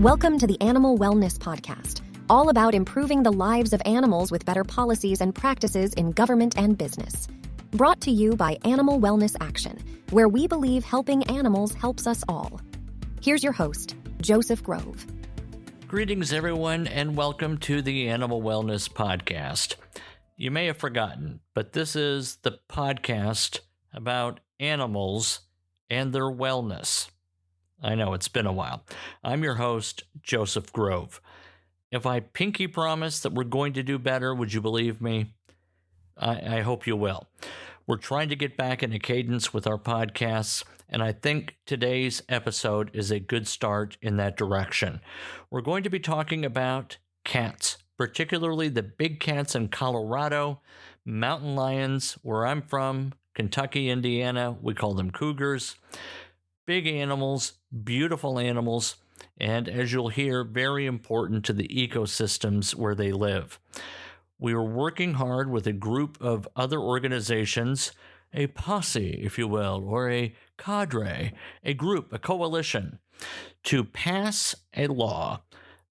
Welcome to the Animal Wellness Podcast, all about improving the lives of animals with better policies and practices in government and business. Brought to you by Animal Wellness Action, where we believe helping animals helps us all. Here's your host, Joseph Grove. Greetings, everyone, and welcome to the Animal Wellness Podcast. You may have forgotten, but this is the podcast about animals and their wellness. I know it's been a while. I'm your host, Joseph Grove. If I pinky promise that we're going to do better, would you believe me? I hope you will. We're trying to get back in a cadence with our podcasts, and I think today's episode is a good start in that direction. We're going to be talking about cats, particularly the big cats in Colorado, mountain lions, where I'm from, Kentucky, Indiana, we call them cougars. Big animals, beautiful animals, and as you'll hear, very important to the ecosystems where they live. We are working hard with a group of other organizations, a posse, if you will, or a cadre, a group, a coalition, to pass a law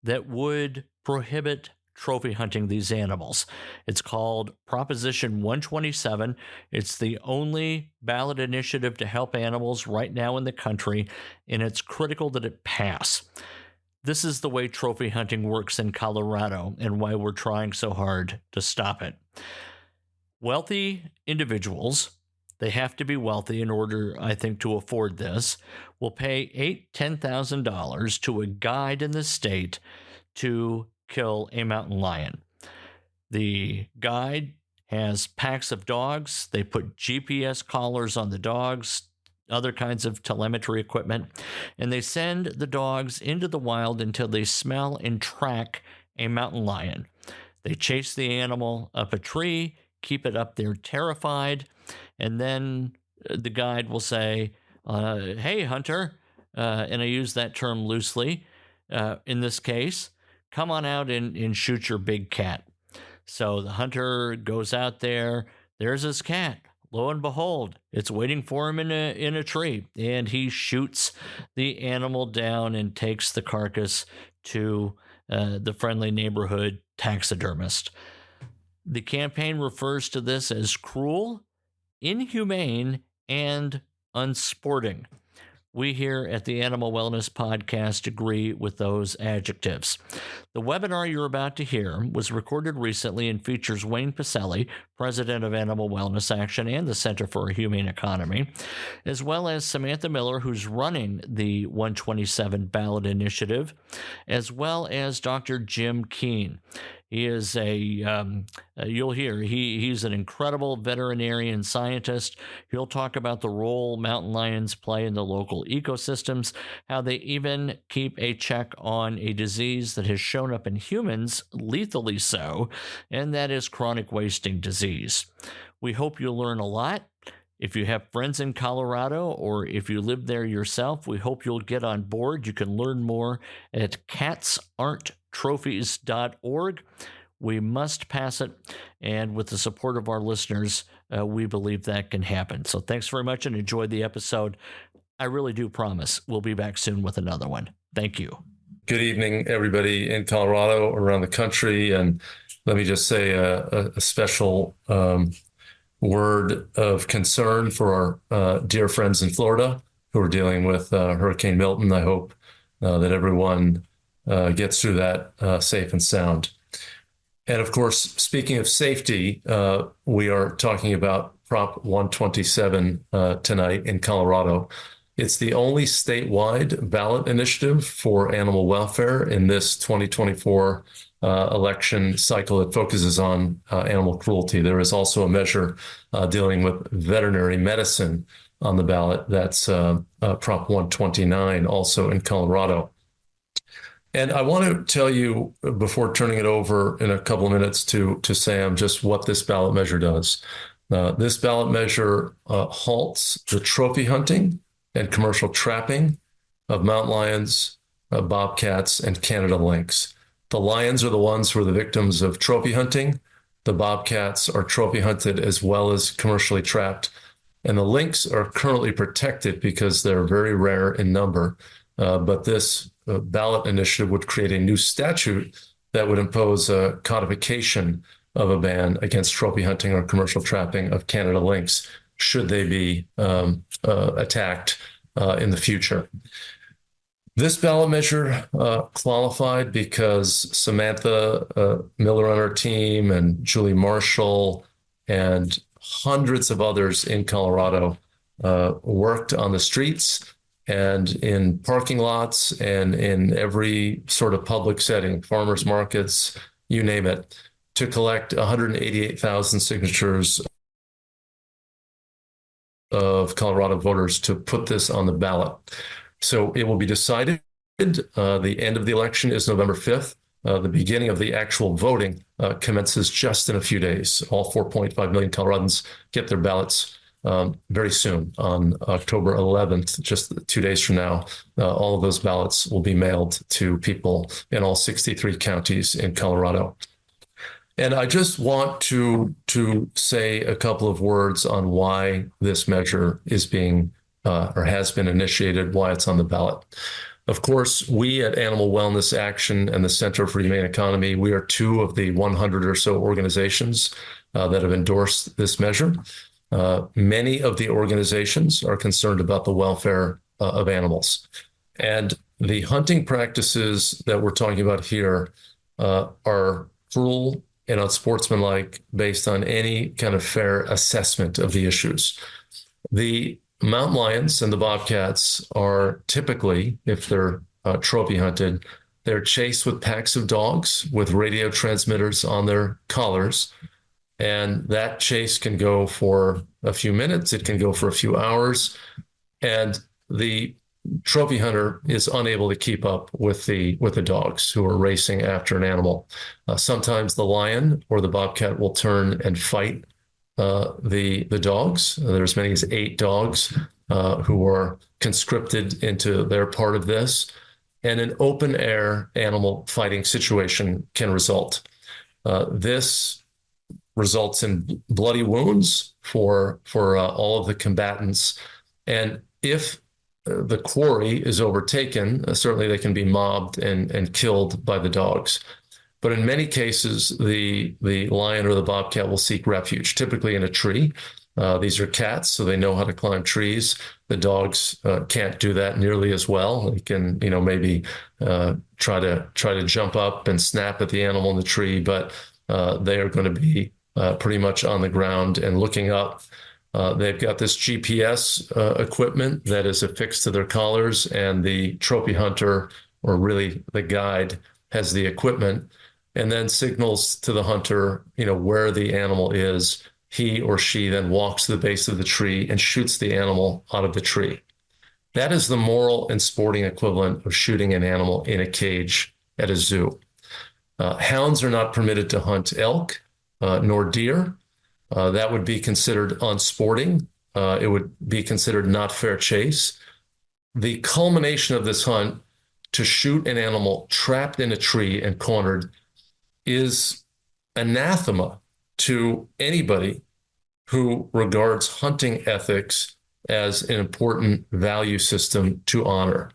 that would prohibit trophy hunting these animals. It's called Proposition 127. It's the only ballot initiative to help animals right now in the country, and it's critical that it pass. This is the way trophy hunting works in Colorado and why we're trying so hard to stop it. Wealthy individuals, they have to be wealthy in order, I think, to afford this, will pay $10,000 to a guide in the state to kill a mountain lion. The guide has packs of dogs. They put GPS collars on the dogs, other kinds of telemetry equipment, and they send the dogs into the wild until they smell and track a mountain lion. They chase the animal up a tree, keep it up there terrified, and then the guide will say, hey, hunter, and I use that term loosely in this case, come on out and shoot your big cat. So the hunter goes out there, there's his cat. Lo and behold, it's waiting for him in a tree, and he shoots the animal down and takes the carcass to the friendly neighborhood taxidermist. The campaign refers to this as cruel, inhumane, and unsporting. We here at the Animal Wellness Podcast agree with those adjectives. The webinar you're about to hear was recorded recently and features Wayne Pacelle, president of Animal Wellness Action and the Center for a Humane Economy, as well as Samantha Miller, who's running the 127 ballot initiative, as well as Dr. Jim Keene. He is you'll hear, he's an incredible veterinarian scientist. He'll talk about the role mountain lions play in the local ecosystems, how they even keep a check on a disease that has shown up in humans, lethally so, and that is chronic wasting disease. We hope you'll learn a lot. If you have friends in Colorado or if you live there yourself, we hope you'll get on board. You can learn more at catsaren'ttrophies.org. We must pass it, and with the support of our listeners, we believe that can happen. So thanks very much and enjoy the episode. I really do promise we'll be back soon with another one. Thank you. Good evening, everybody in Colorado, around the country, and let me just say a special word of concern for our dear friends in Florida who are dealing with Hurricane Milton. I hope that everyone gets through that safe and sound. And of course, speaking of safety, we are talking about Prop 127 tonight in Colorado. It's the only statewide ballot initiative for animal welfare in this 2024 election cycle that focuses on animal cruelty. There is also a measure dealing with veterinary medicine on the ballot. That's Prop 129, also in Colorado. And I want to tell you, before turning it over in a couple of minutes to Sam, just what this ballot measure does. This ballot measure halts the trophy hunting and commercial trapping of mountain lions, bobcats, and Canada lynx. The lions are the ones who are the victims of trophy hunting. The bobcats are trophy hunted as well as commercially trapped. And the lynx are currently protected because they're very rare in number. But this ballot initiative would create a new statute that would impose a codification of a ban against trophy hunting or commercial trapping of Canada lynx should they be attacked in the future. This ballot measure qualified because Samantha Miller on our team and Julie Marshall and hundreds of others in Colorado worked on the streets and in parking lots and in every sort of public setting, farmers markets, you name it, to collect 188,000 signatures of Colorado voters to put this on the ballot. So it will be decided. The end of the election is November 5th. The beginning of the actual voting commences just in a few days. All 4.5 million Coloradans get their ballots very soon on October 11th, just 2 days from now. All of those ballots will be mailed to people in all 63 counties in Colorado. And I just want to say a couple of words on why this measure is being or has been initiated, why it's on the ballot. Of course, we at Animal Wellness Action and the Center for Humane Economy, we are two of the 100 or so organizations that have endorsed this measure. Many of the organizations are concerned about the welfare of animals. And the hunting practices that we're talking about here are cruel and unsportsmanlike based on any kind of fair assessment of the issues. The mountain lions and the bobcats are typically, if they're trophy hunted, they're chased with packs of dogs with radio transmitters on their collars. And that chase can go for a few minutes, it can go for a few hours, and the trophy hunter is unable to keep up with the dogs who are racing after an animal. Sometimes the lion or the bobcat will turn and fight the dogs. There's as many as 8 dogs who are conscripted into their part of this, and an open air animal fighting situation can result. This results in bloody wounds for all of the combatants. And if the quarry is overtaken, certainly they can be mobbed and killed by the dogs. But in many cases, the lion or the bobcat will seek refuge, typically in a tree. These are cats, so they know how to climb trees. The dogs can't do that nearly as well. They can, maybe try to jump up and snap at the animal in the tree, but they are going to be pretty much on the ground and looking up. They've got this GPS equipment that is affixed to their collars, and the trophy hunter, or really the guide, has the equipment and then signals to the hunter, where the animal is. He or she then walks to the base of the tree and shoots the animal out of the tree. That is the moral and sporting equivalent of shooting an animal in a cage at a zoo. Hounds are not permitted to hunt elk nor deer. That would be considered unsporting. It would be considered not fair chase. The culmination of this hunt, to shoot an animal trapped in a tree and cornered, is anathema to anybody who regards hunting ethics as an important value system to honor.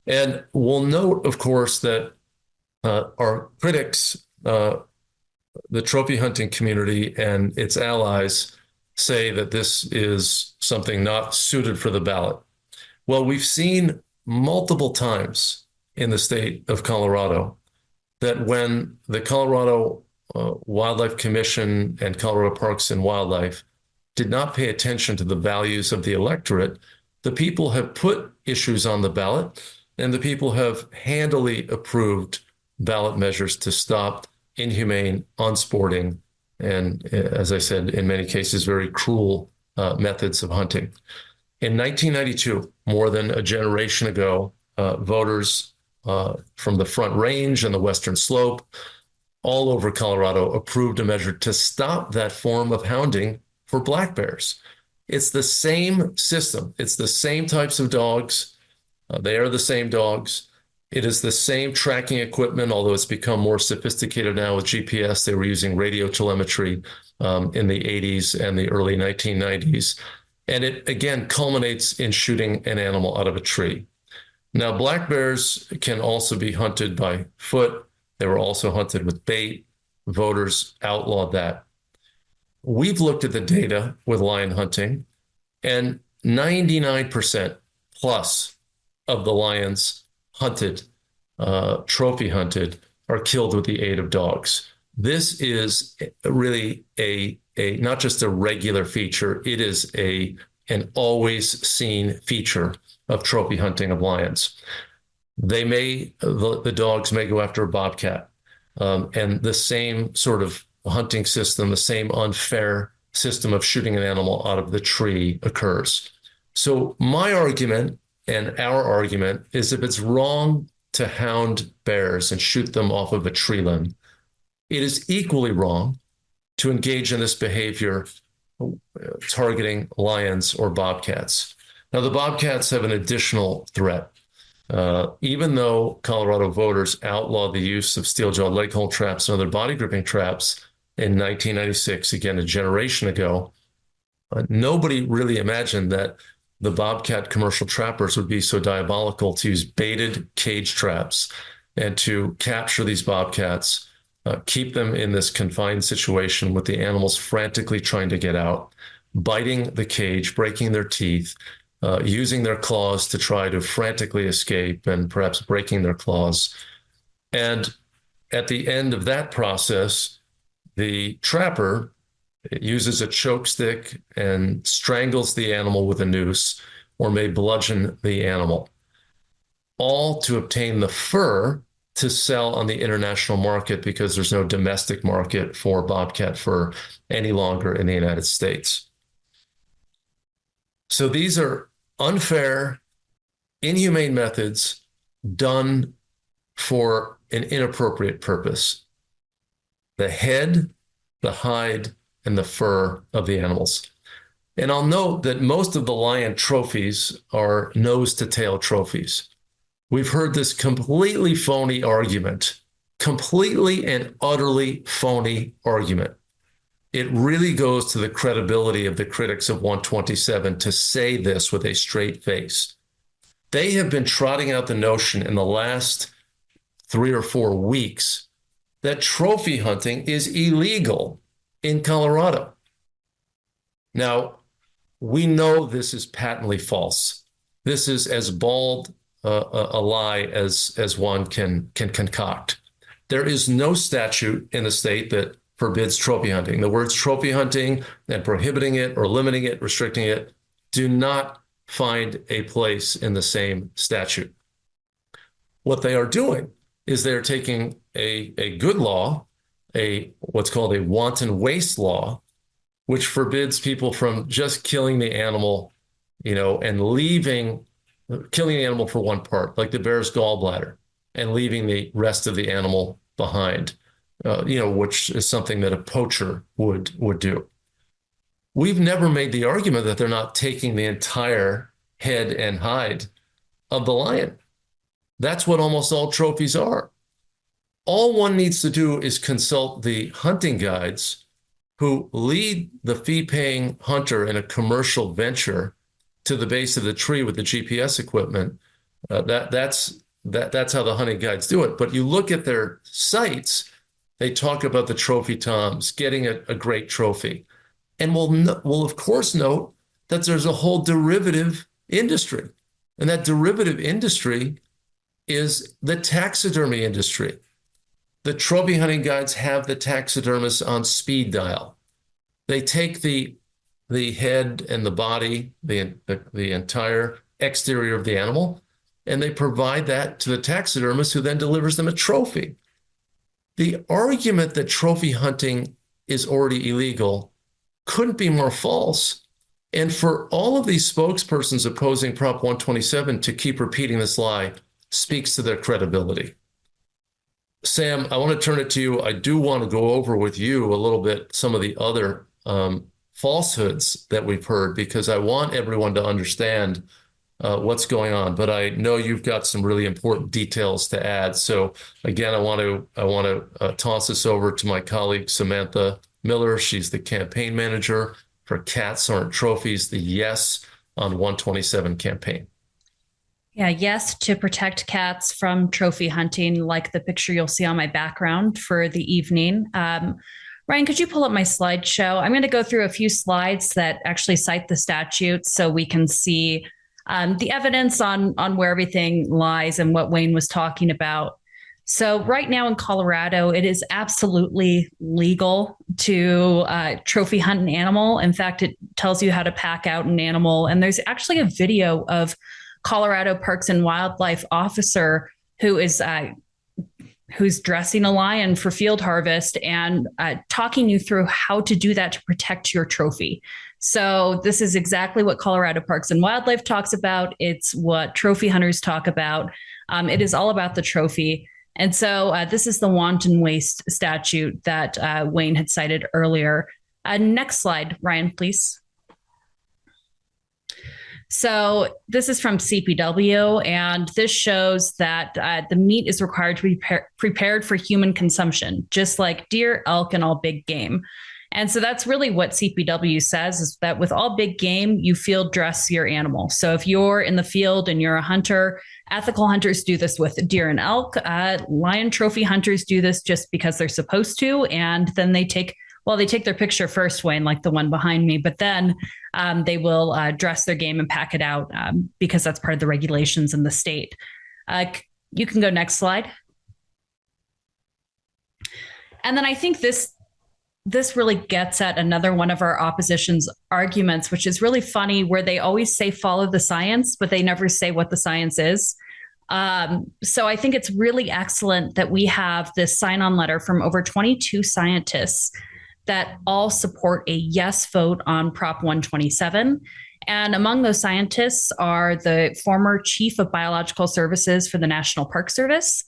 And we'll note, of course, that our critics, the trophy hunting community and its allies, say that this is something not suited for the ballot. Well, we've seen multiple times in the state of Colorado that when the Colorado Wildlife Commission and Colorado Parks and Wildlife did not pay attention to the values of the electorate, the people have put issues on the ballot, and the people have handily approved ballot measures to stop inhumane, unsporting, and, as I said, in many cases, very cruel methods of hunting. In 1992, more than a generation ago, voters from the Front Range and the Western Slope all over Colorado approved a measure to stop that form of hounding for black bears. It's the same system. It's the same types of dogs. They are the same dogs. It is the same tracking equipment, although it's become more sophisticated now with GPS. They were using radio telemetry in the 80s and the early 1990s. And it, again, culminates in shooting an animal out of a tree. Now, black bears can also be hunted by foot. They were also hunted with bait. Voters outlawed that. We've looked at the data with lion hunting, and 99% plus of the lions hunted, trophy hunted, are killed with the aid of dogs. This is really a not just a regular feature, it is an always seen feature of trophy hunting of lions. The dogs may go after a bobcat, and the same sort of hunting system, the same unfair system of shooting an animal out of the tree occurs. So my argument and our argument is, if it's wrong to hound bears and shoot them off of a tree limb, it is equally wrong to engage in this behavior targeting lions or bobcats. Now, the bobcats have an additional threat. Even though Colorado voters outlawed the use of steel-jawed leg-hold traps and other body-gripping traps in 1996, again, a generation ago, nobody really imagined that the bobcat commercial trappers would be so diabolical to use baited cage traps and to capture these bobcats, keep them in this confined situation with the animals frantically trying to get out, biting the cage, breaking their teeth, using their claws to try to frantically escape and perhaps breaking their claws. And at the end of that process, the trapper uses a choke stick and strangles the animal with a noose, or may bludgeon the animal, all to obtain the fur to sell on the international market, because there's no domestic market for bobcat fur any longer in the United States. So these are unfair, inhumane methods done for an inappropriate purpose. The head, the hide, and the fur of the animals. And I'll note that most of the lion trophies are nose-to-tail trophies. We've heard this completely phony argument, completely and utterly phony argument. It really goes to the credibility of the critics of 127 to say this with a straight face. They have been trotting out the notion in the last 3 or 4 weeks that trophy hunting is illegal in Colorado. Now, we know this is patently false. This is as bald a lie as one can concoct. There is no statute in the state that forbids trophy hunting. The words trophy hunting and prohibiting it or limiting it, restricting it, do not find a place in the same statute. What they are doing is they're taking a good law, what's called a wanton waste law, which forbids people from just killing the animal, and killing the animal for one part, like the bear's gallbladder, and leaving the rest of the animal behind, which is something that a poacher would do. We've never made the argument that they're not taking the entire head and hide of the lion. That's what almost all trophies are. All one needs to do is consult the hunting guides who lead the fee-paying hunter in a commercial venture to the base of the tree with the GPS equipment. That's how the hunting guides do it. But you look at their sites, they talk about the trophy toms, getting a great trophy. And we'll of course note that there's a whole derivative industry. And that derivative industry is the taxidermy industry. The trophy hunting guides have the taxidermists on speed dial. They take the head and the body, the entire exterior of the animal, and they provide that to the taxidermist, who then delivers them a trophy. The argument that trophy hunting is already illegal couldn't be more false. And for all of these spokespersons opposing Prop 127 to keep repeating this lie speaks to their credibility. Sam, I want to turn it to you. I do want to go over with you a little bit some of the other falsehoods that we've heard, because I want everyone to understand what's going on. But I know you've got some really important details to add. So again, I want to toss this over to my colleague Samantha Miller. She's the campaign manager for Cats Aren't Trophies, the Yes on 127 campaign. Yeah, yes, to protect cats from trophy hunting, like the picture you'll see on my background for the evening. Ryan, could you pull up my slideshow? I'm going to go through a few slides that actually cite the statute so we can see the evidence on where everything lies and what Wayne was talking about. So right now in Colorado, it is absolutely legal to trophy hunt an animal. In fact, it tells you how to pack out an animal. And there's actually a video of Colorado Parks and Wildlife officer who's dressing a lion for field harvest and talking you through how to do that to protect your trophy. So this is exactly what Colorado Parks and Wildlife talks about. It's what trophy hunters talk about. It is all about the trophy. And so this is the wanton waste statute that Wayne had cited earlier. Next slide, Ryan, please. So this is from CPW, and this shows that the meat is required to be prepared for human consumption, just like deer, elk, and all big game. And so that's really what CPW says, is that with all big game, you field dress your animal. So if you're in the field and you're a hunter, ethical hunters do this with deer and elk. Lion trophy hunters do this just because they're supposed to. And then they take their picture first, Wayne, like the one behind me, but then they will dress their game and pack it out because that's part of the regulations in the state. You can go next slide. And then I think this really gets at another one of our opposition's arguments, which is really funny, where they always say follow the science, but they never say what the science is. So I think it's really excellent that we have this sign-on letter from over 22 scientists that all support a yes vote on Prop 127. And among those scientists are the former chief of biological services for the National Park Service,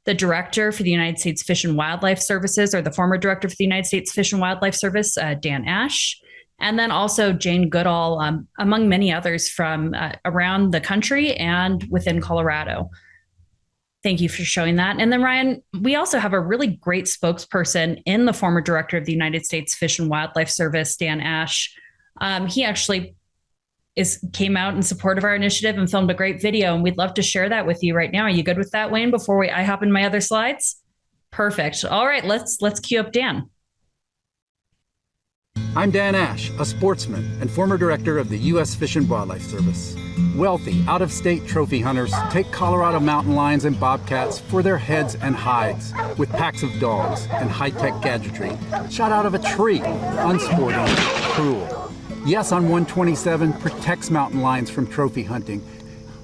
the director for the United States Fish and Wildlife Services, or the former director for the United States Fish and Wildlife Service, Dan Ash, and then also Jane Goodall, among many others from around the country and within Colorado. Thank you for showing that. And then, Ryan, we also have a really great spokesperson in the former director of the United States Fish and Wildlife Service, Dan Ash. He actually came out in support of our initiative and filmed a great video, and we'd love to share that with you right now. Are you good with that, Wayne, before I hop in my other slides? Perfect. All right, let's cue up Dan. I'm Dan Ash, a sportsman and former director of the U.S. Fish and Wildlife Service. Wealthy, out-of-state trophy hunters take Colorado mountain lions and bobcats for their heads and hides, with packs of dogs and high-tech gadgetry shot out of a tree, unsporting, cruel. Yes on 127 protects mountain lions from trophy hunting,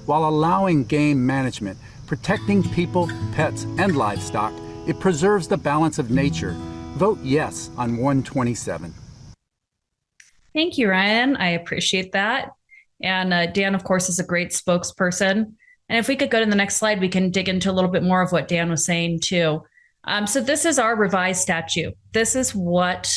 while allowing game management, protecting people, pets, and livestock. It preserves the balance of nature. Vote yes on 127. Thank you, Ryan. I appreciate that. And Dan, of course, is a great spokesperson. And if we could go to the next slide, we can dig into a little bit more of what Dan was saying, too. So this is our revised statute. This is what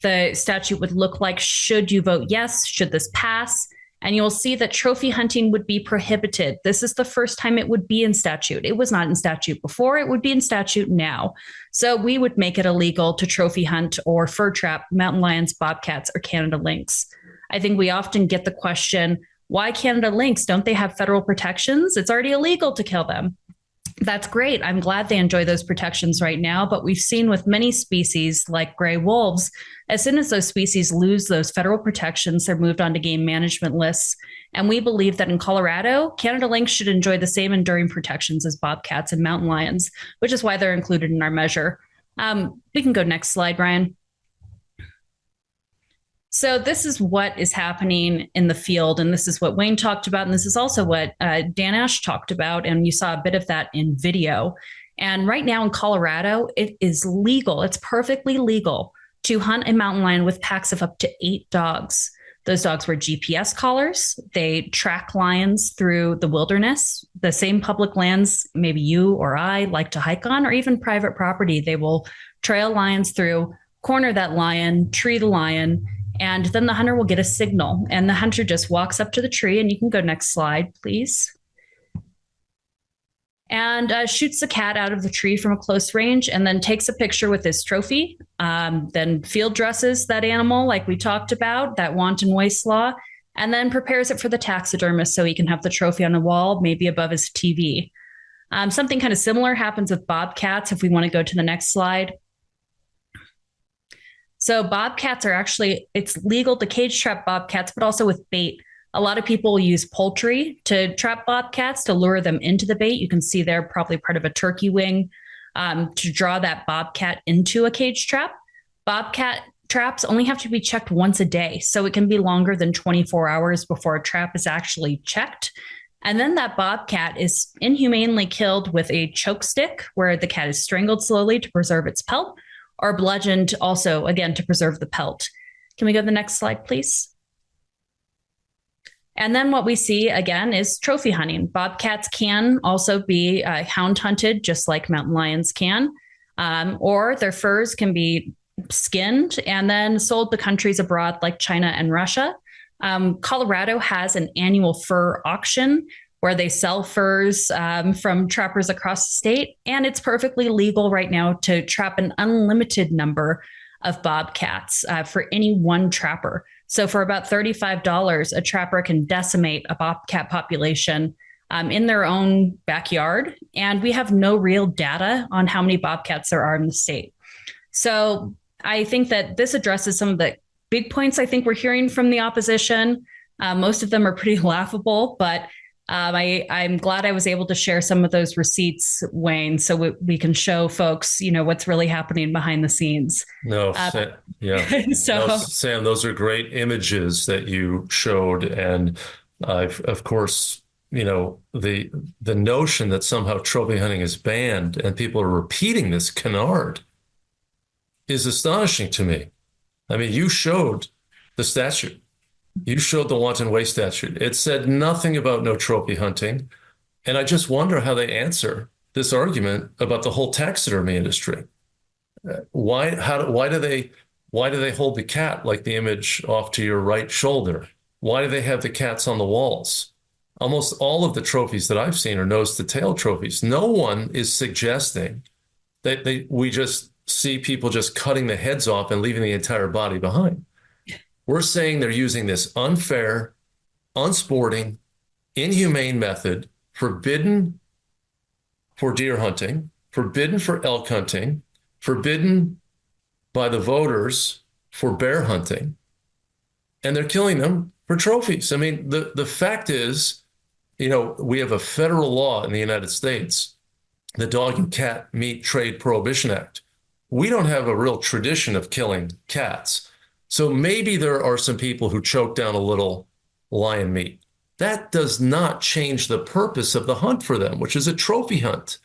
the statute would look like should you vote yes, should this pass. And you'll see that trophy hunting would be prohibited. This is the first time it would be in statute. It was not in statute before. It would be in statute now. So we would make it illegal to trophy hunt or fur trap mountain lions, bobcats, or Canada lynx. I think we often get the question, why Canada lynx? Don't they have federal protections? It's already illegal to kill them. That's great. I'm glad they enjoy those protections right now. But we've seen with many species like gray wolves, as soon as those species lose those federal protections, they're moved onto game management lists. And we believe that in Colorado, Canada lynx should enjoy the same enduring protections as bobcats and mountain lions, which is why they're included in our measure. We can go next slide, Ryan. So this is what is happening in the field, and this is what Wayne talked about, and this is also what Dan Ash talked about, and you saw a bit of that in video. And right now in Colorado, it is legal. It's perfectly legal to hunt a mountain lion with packs of up to 8 dogs. Those dogs wear GPS collars. They track lions through the wilderness, the same public lands maybe you or I like to hike on, or even private property. They will trail lions through, corner that lion, tree the lion, and then the hunter will get a signal, and the hunter just walks up to the tree, and you can go next slide, please, and shoots the cat out of the tree from a close range, and then takes a picture with his trophy, then field dresses that animal like we talked about, that wanton waste law, and then prepares it for the taxidermist so he can have the trophy on the wall, maybe above his TV. Something kind of similar happens with bobcats if we want to go to the next slide. So bobcats are actually, it's legal to cage trap bobcats, but also with bait. A lot of people use poultry to trap bobcats to lure them into the bait. You can see they're probably part of a turkey wing to draw that bobcat into a cage trap. Bobcat traps only have to be checked once a day, so it can be longer than 24 hours before a trap is actually checked. And then that bobcat is inhumanely killed with a choke stick, where the cat is strangled slowly to preserve its pelt, or bludgeoned also, again, to preserve the pelt. Can we go to the next slide, please? And then what we see, again, is trophy hunting. Bobcats can also be hound hunted, just like mountain lions can, or their furs can be skinned and then sold to countries abroad like China and Russia. Colorado has an annual fur auction where they sell furs from trappers across the state. And it's perfectly legal right now to trap an unlimited number of bobcats for any one trapper. So for about $35, a trapper can decimate a bobcat population in their own backyard. And we have no real data on how many bobcats there are in the state. So I think that this addresses some of the big points I think we're hearing from the opposition. Most of them are pretty laughable, but I'm glad I was able to share some of those receipts, Wayne, so we can show folks, what's really happening behind the scenes. No, yeah. So, no, Sam, those are great images that you showed. And of course, the notion that somehow trophy hunting is banned and people are repeating this canard is astonishing to me. I mean, you showed the statute. You showed the wanton waste statute. It said nothing about no trophy hunting. And I just wonder how they answer this argument about the whole taxidermy industry. Why do they hold the cat like the image off to your right shoulder? Why do they have the cats on the walls? Almost all of the trophies that I've seen are nose to tail trophies. No one is suggesting that we just see people just cutting the heads off and leaving the entire body behind. We're saying they're using this unfair, unsporting, inhumane method, forbidden for deer hunting, forbidden for elk hunting, forbidden by the voters for bear hunting, and they're killing them for trophies. I mean, the fact is, we have a federal law in the United States, the Dog and Cat Meat Trade Prohibition Act. We don't have a real tradition of killing cats. So maybe there are some people who choke down a little lion meat. That does not change the purpose of the hunt for them, which is a trophy hunt.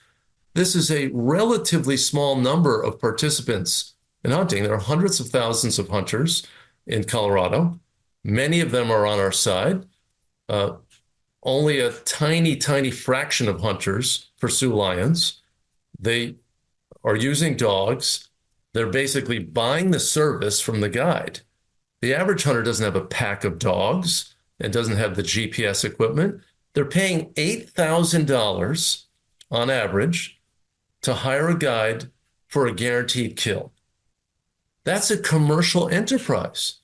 This is a relatively small number of participants in hunting. There are hundreds of thousands of hunters in Colorado. Many of them are on our side. Only a tiny, tiny fraction of hunters pursue lions. They are using dogs. They're basically buying the service from the guide. The average hunter doesn't have a pack of dogs and doesn't have the GPS equipment. They're paying $8,000 on average to hire a guide for a guaranteed kill. That's a commercial enterprise.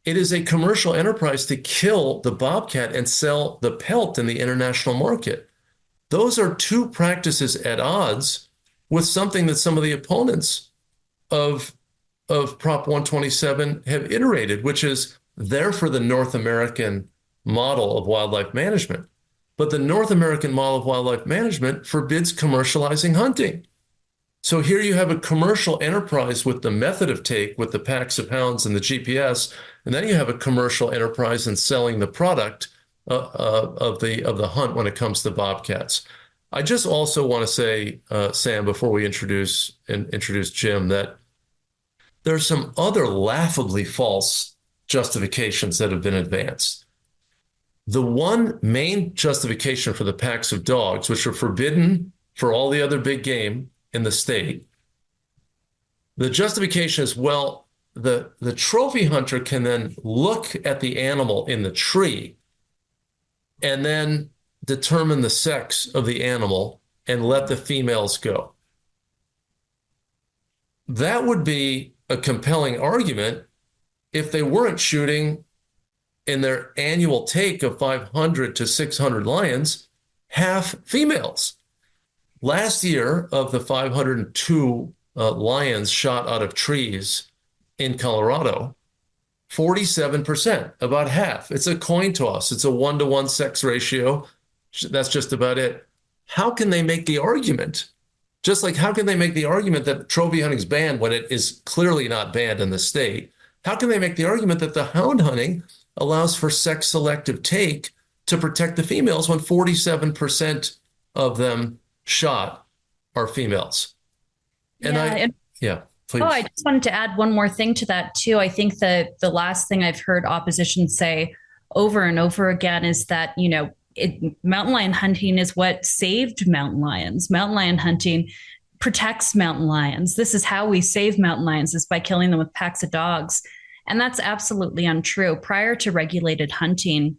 It is a commercial enterprise to kill the bobcat and sell the pelt in the international market. Those are two practices at odds with something that some of the opponents of Prop 127 have iterated, which is they're for the North American model of wildlife management. But the North American model of wildlife management forbids commercializing hunting. So here you have a commercial enterprise with the method of take, with the packs of hounds and the GPS, and then you have a commercial enterprise in selling the product of the hunt when it comes to bobcats. I just also want to say, Sam, before we introduce Jim, that there are some other laughably false justifications that have been advanced. The one main justification for the packs of dogs, which are forbidden for all the other big game in the state, the justification is, well, the trophy hunter can then look at the animal in the tree and then determine the sex of the animal and let the females go. That would be a compelling argument if they weren't shooting in their annual take of 500 to 600 lions, half females. Last year, of the 502 lions shot out of trees in Colorado, 47%, about half. It's a coin toss. It's a 1-to-1 sex ratio. That's just about it. How can they make the argument? Just like how can they make the argument that trophy hunting is banned when it is clearly not banned in the state? How can they make the argument that the hound hunting allows for sex selective take to protect the females when 47% of them shot are females? And please. Oh, I just wanted to add one more thing to that too. I think that the last thing I've heard opposition say over and over again is that, mountain lion hunting is what saved mountain lions. Mountain lion hunting protects mountain lions. This is how we save mountain lions, is by killing them with packs of dogs. And that's absolutely untrue. Prior to regulated hunting,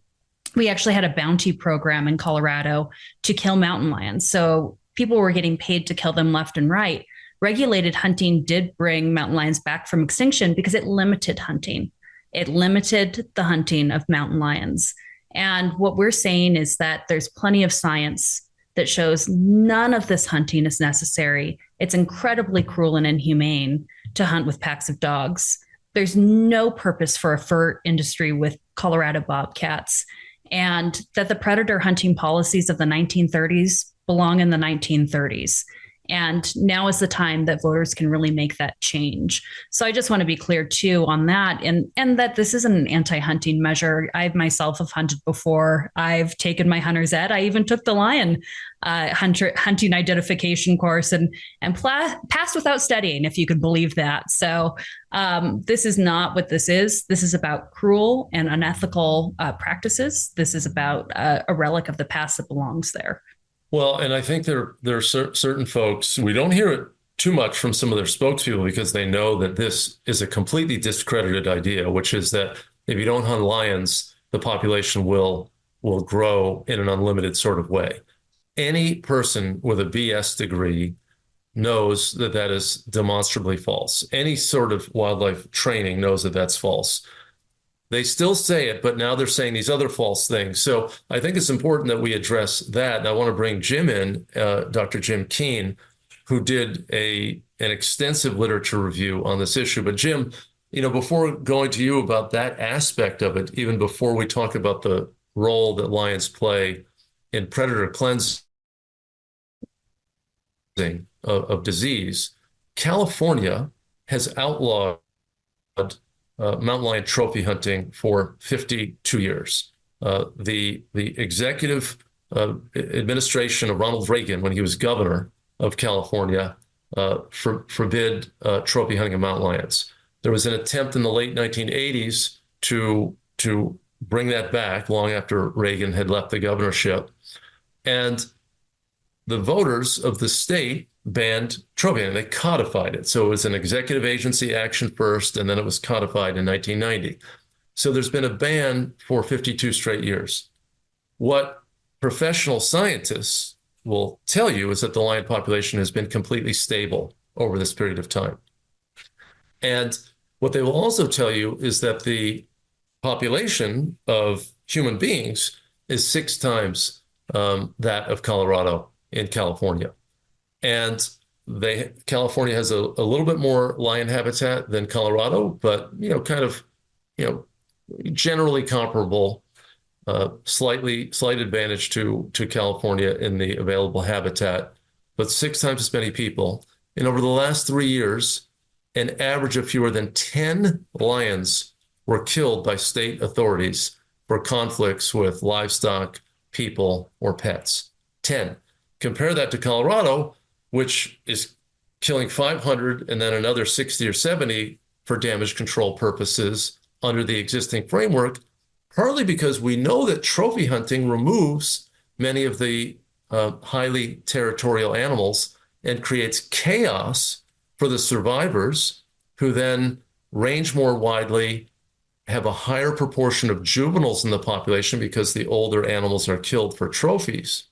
we actually had a bounty program in Colorado to kill mountain lions. So people were getting paid to kill them left and right. Regulated hunting did bring mountain lions back from extinction because it limited hunting. It limited the hunting of mountain lions. And what we're saying is that there's plenty of science that shows none of this hunting is necessary. It's incredibly cruel and inhumane to hunt with packs of dogs. There's no purpose for a fur industry with Colorado bobcats, and that the predator hunting policies of the 1930s belong in the 1930s. And now is the time that voters can really make that change. So I just want to be clear too on that, and that this isn't an anti-hunting measure. I myself have hunted before. I've taken my hunter's ed. I even took the lion hunting identification course and passed without studying, if you could believe that. So this is not what this is. This is about cruel and unethical practices. This is about a relic of the past that belongs there. Well, and I think there are certain folks, we don't hear it too much from some of their spokespeople because they know that this is a completely discredited idea, which is that if you don't hunt lions, the population will grow in an unlimited sort of way. Any person with a BS degree knows that that is demonstrably false. Any sort of wildlife training knows that that's false. They still say it, but now they're saying these other false things. So I think it's important that we address that. And I want to bring Jim in, Dr. Jim Keene, who did an extensive literature review on this issue. But Jim, before going to you about that aspect of it, even before we talk about the role that lions play in predator cleansing of disease, California has outlawed mountain lion trophy hunting for 52 years. The executive administration of Ronald Reagan, when he was governor of California, forbid trophy hunting of mountain lions. There was an attempt in the late 1980s to bring that back long after Reagan had left the governorship. And the voters of the state banned trophy hunting. They codified it. So it was an executive agency action first, and then it was codified in 1990. So there's been a ban for 52 straight years. What professional scientists will tell you is that the lion population has been completely stable over this period of time. And what they will also tell you is that the population of human beings is 6 times that of Colorado in California. And California has a little bit more lion habitat than Colorado, but generally comparable, slight advantage to California in the available habitat, but 6 times as many people. And over the last 3 years, an average of fewer than 10 lions were killed by state authorities for conflicts with livestock, people, or pets. 10. Compare that to Colorado, which is killing 500 and then another 60 or 70 for damage control purposes under the existing framework, partly because we know that trophy hunting removes many of the highly territorial animals and creates chaos for the survivors, who then range more widely, have a higher proportion of juveniles in the population because the older animals are killed for trophies.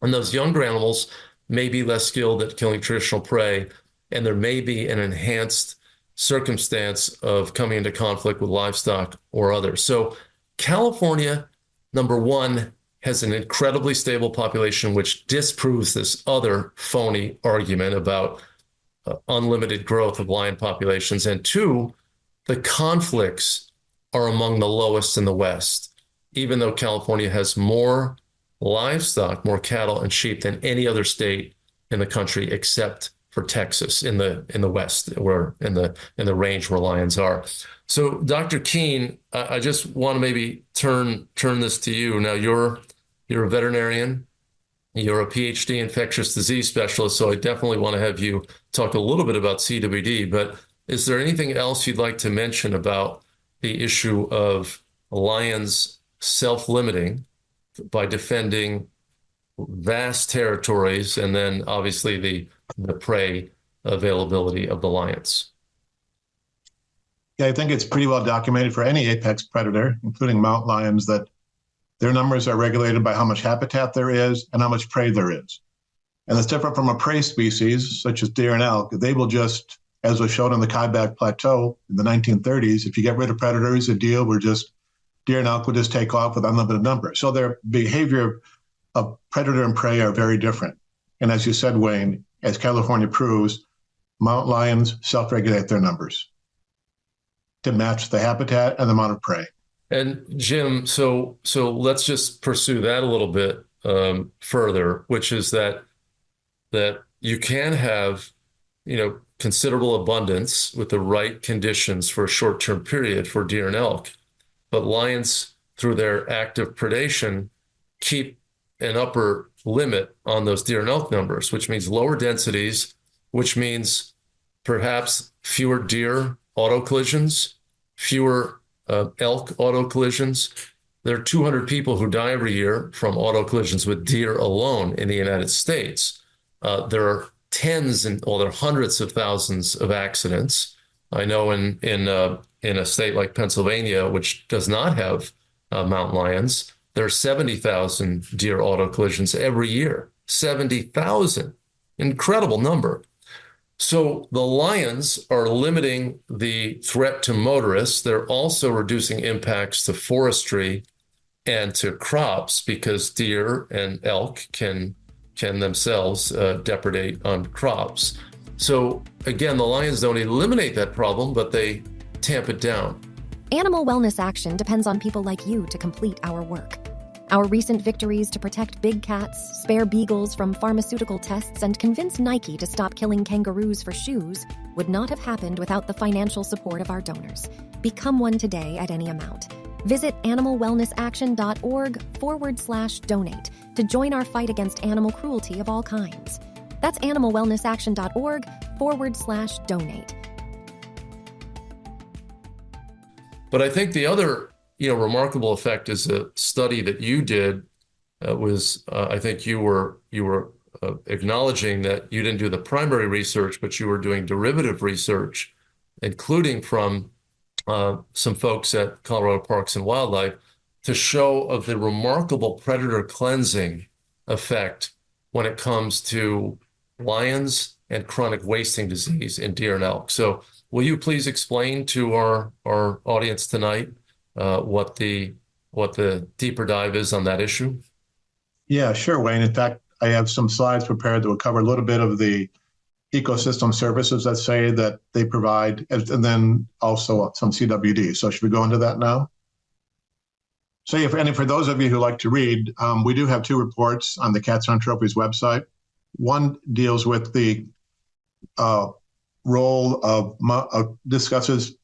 And those younger animals may be less skilled at killing traditional prey, and there may be an enhanced circumstance of coming into conflict with livestock or others. So California, number one, has an incredibly stable population, which disproves this other phony argument about unlimited growth of lion populations. And two, the conflicts are among the lowest in the West, even though California has more livestock, more cattle and sheep than any other state in the country, except for Texas in the West, where in the range where lions are. So, Dr. Keene, I just want to maybe turn this to you. Now, you're a veterinarian. You're a PhD infectious disease specialist, so I definitely want to have you talk a little bit about CWD. But is there anything else you'd like to mention about the issue of lions self-limiting by defending vast territories, and then obviously the prey availability of the lions? Yeah, I think it's pretty well documented for any apex predator, including mountain lions, that their numbers are regulated by how much habitat there is and how much prey there is. And it's different from a prey species, such as deer and elk. They will just, as was shown on the Kaibab Plateau in the 1930s, if you get rid of predators, the deal were just, deer and elk will just take off with unlimited numbers. So their behavior of predator and prey are very different. And as you said, Wayne, as California proves, mountain lions self-regulate their numbers to match the habitat and the amount of prey. And Jim, so let's just pursue that a little bit further, which is that you can have, considerable abundance with the right conditions for a short-term period for deer and elk, but lions, through their active predation, keep an upper limit on those deer and elk numbers, which means lower densities, which means perhaps fewer deer auto collisions, fewer elk auto collisions. There are 200 people who die every year from auto collisions with deer alone in the United States. There are there are hundreds of thousands of accidents. I know in a state like Pennsylvania, which does not have mountain lions, there are 70,000 deer auto collisions every year. 70,000, incredible number. So the lions are limiting the threat to motorists. They're also reducing impacts to forestry and to crops, because deer and elk can themselves depredate on crops. So again, the lions don't eliminate that problem, but they tamp it down. Animal wellness action depends on people like you to complete our work. Our recent victories to protect big cats, spare beagles from pharmaceutical tests, and convince Nike to stop killing kangaroos for shoes would not have happened without the financial support of our donors. Become one today at any amount. Visit animalwellnessaction.org/donate to join our fight against animal cruelty of all kinds. That's animalwellnessaction.org/donate. But I think the other remarkable effect is a study that you did. I think you were acknowledging that you didn't do the primary research, but you were doing derivative research, including from some folks at Colorado Parks and Wildlife, to show of the remarkable predator cleansing effect when it comes to lions and chronic wasting disease in deer and elk. So will you please explain to our audience tonight what the deeper dive is on that issue? Yeah, sure, Wayne. In fact, I have some slides prepared that will cover a little bit of the ecosystem services, let's say, that they provide, and then also some CWD. So should we go into that now? So for those of you who like to read, we do have two reports on the Cats on Trophies website. One deals with the role of, discusses,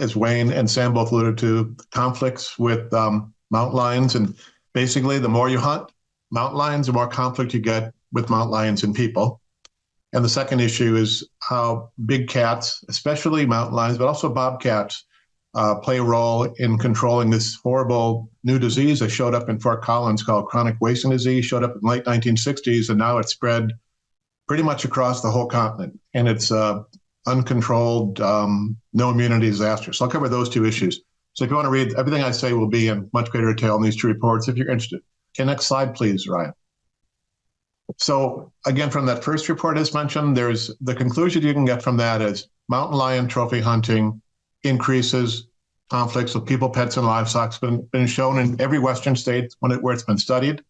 as Wayne and Sam both alluded to, conflicts with mountain lions. And basically, the more you hunt mountain lions, the more conflict you get with mountain lions and people. And the second issue is how big cats, especially mountain lions, but also bobcats, play a role in controlling this horrible new disease that showed up in Fort Collins called chronic wasting disease, showed up in the late 1960s, and now it's spread pretty much across the whole continent. And it's uncontrolled, no immunity disaster. So I'll cover those two issues. So if you want to read, everything I say will be in much greater detail in these two reports if you're interested. Okay, next slide, please, Ryan. So again, from that first report as mentioned, there's the conclusion you can get from that is mountain lion trophy hunting increases conflicts with people, pets, and livestock has been shown in every Western state where it's been studied.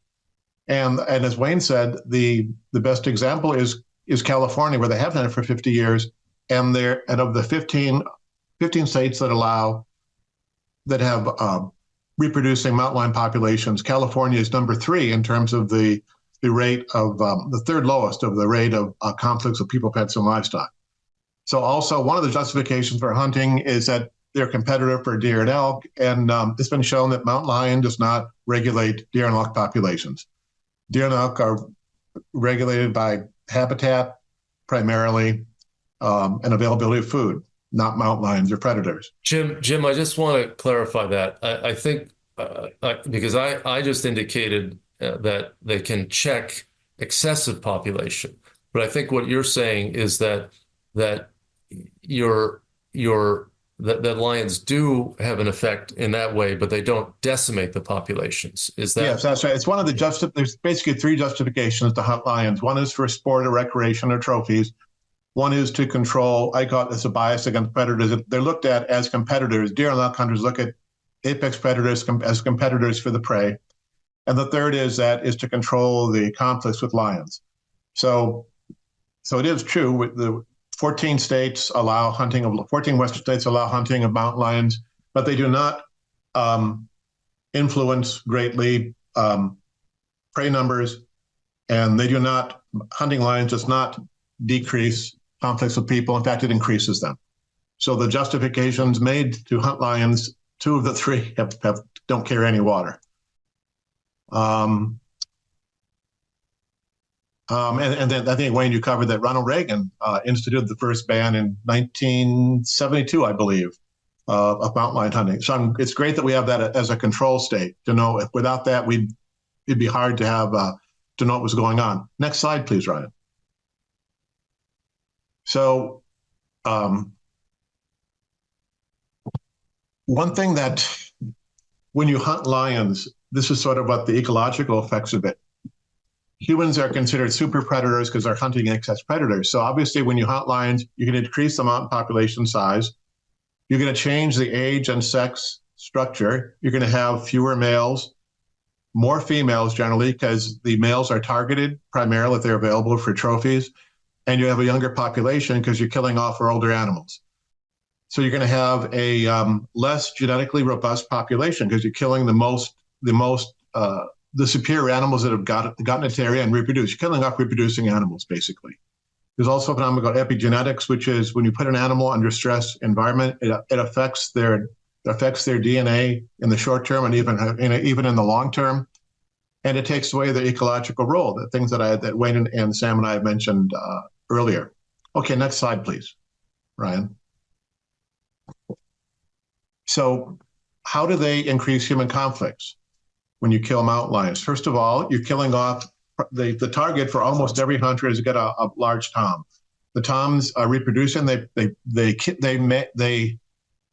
And as Wayne said, the best example is California, where they have done it for 50 years. And of the 15 states that have reproducing mountain lion populations, California is number 3 in terms of the rate of the third lowest of the rate of conflicts with people, pets, and livestock. So also one of the justifications for hunting is that they're competitive for deer and elk. And it's been shown that mountain lion does not regulate deer and elk populations. Deer and elk are regulated by habitat primarily and availability of food, not mountain lions or predators. Jim, I just want to clarify that. I think because I just indicated that they can check excessive population, but I think what you're saying is that that lions do have an effect in that way, but they don't decimate the populations. Is that? Yes, that's right. It's one of the there's basically 3 justifications to hunt lions. One is for sport or recreation or trophies. One is to control. I call it as a bias against predators. They're looked at as competitors. Deer and elk hunters look at apex predators as competitors for the prey. And the third is to control the conflicts with lions. So it is true. The 14 states allow hunting of 14 Western states allow hunting of mountain lions, but they do not influence greatly prey numbers, and hunting lions does not decrease conflicts with people. In fact, it increases them. So the justifications made to hunt lions, 2 of the 3 don't carry any water. And then I think, Wayne, you covered that Ronald Reagan instituted the first ban in 1972, I believe, of mountain lion hunting. So it's great that we have that as a control state to know. If without that, it'd be hard to have to know what was going on. Next slide, please, Ryan. So one thing that when you hunt lions, this is sort of what the ecological effects of it. Humans are considered super predators because they're hunting excess predators. So obviously when you hunt lions, you're going to decrease the mountain population size. You're going to change the age and sex structure. You're going to have fewer males, more females generally, because the males are targeted primarily if they're available for trophies. And you have a younger population because you're killing off our older animals. So you're going to have a less genetically robust population because you're killing the superior animals that have gotten a terrier and reproduce. You're killing off reproducing animals, basically. There's also a phenomenon called epigenetics, which is when you put an animal under stress environment, it affects their DNA in the short term and even in the long term, and it takes away their ecological role. The things that Wayne and Sam and I have mentioned earlier. Okay, next slide, please, Ryan. So, how do they increase human conflicts when you kill mountain lions? First of all, you're killing off the target for almost every hunter is to get a large tom. The toms are reproducing. They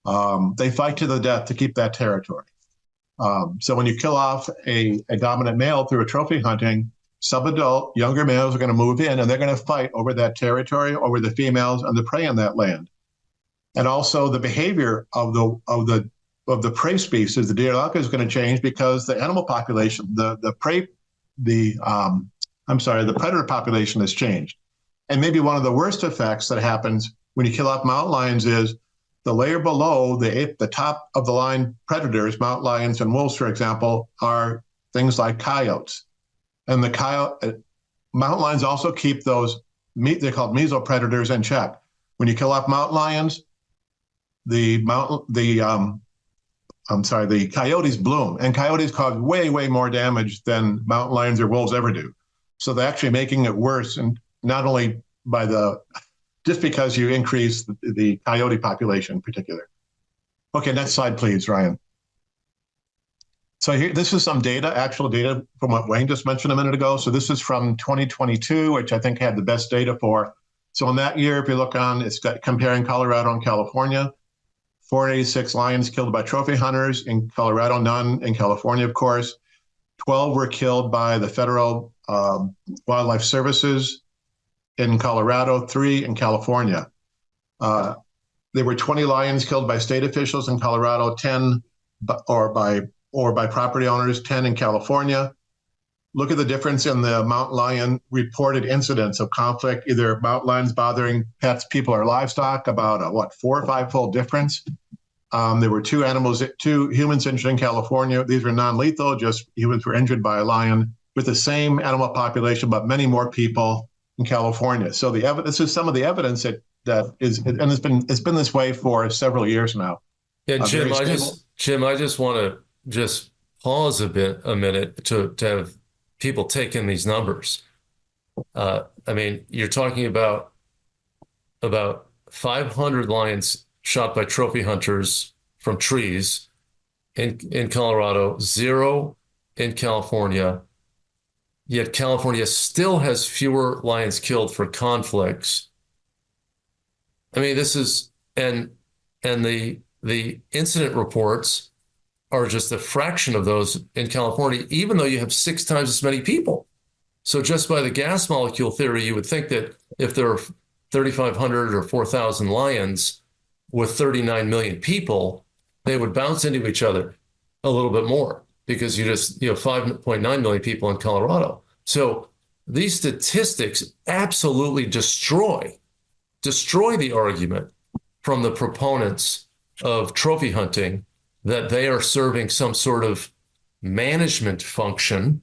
fight to the death to keep that territory. So when you kill off a dominant male through a trophy hunting, subadult younger males are going to move in and they're going to fight over that territory, over the females and the prey on that land. And also the behavior of the prey species, the deer and elk, is going to change because the animal population, the predator population has changed. And maybe one of the worst effects that happens when you kill off mountain lions is the layer below the top of the line predators, mountain lions and wolves, for example, are things like coyotes. And mountain lions also keep those they're called mesopredators in check. When you kill off mountain lions, the coyotes bloom, and coyotes cause way, way more damage than mountain lions or wolves ever do. So they're actually making it worse, and not only just because you increase the coyote population in particular. Okay, next slide, please, Ryan. So this is some data, actual data from what Wayne just mentioned a minute ago. So this is from 2022, which I think had the best data for. So in that year, if you look on, it's comparing Colorado and California. 486 lions killed by trophy hunters in Colorado, none in California, of course. 12 were killed by the federal wildlife services in Colorado, 3 in California. there were 20 lions killed by state officials in Colorado, 10 or by property owners, 10 in California. Look at the difference in the mountain lion reported incidents of conflict, either mountain lions bothering pets, people, or livestock, about a 4 or 5-fold difference. There were 2 humans injured in California. These were non-lethal, just humans were injured by a lion, with the same animal population, but many more people in California. So this is some of the evidence that is, and it's been this way for several years now. Yeah, Jim, I just want to just pause a minute to have people take in these numbers. I mean, you're talking about 500 lions shot by trophy hunters from trees in Colorado, 0 in California. Yet California still has fewer lions killed for conflicts. I mean, this is, and the incident reports are just a fraction of those in California, even though you have 6 times as many people. So just by the gas molecule theory, you would think that if there are 3,500 or 4,000 lions with 39 million people, they would bounce into each other a little bit more, because you have 5.9 million people in Colorado. So these statistics absolutely destroy the argument from the proponents of trophy hunting that they are serving some sort of management function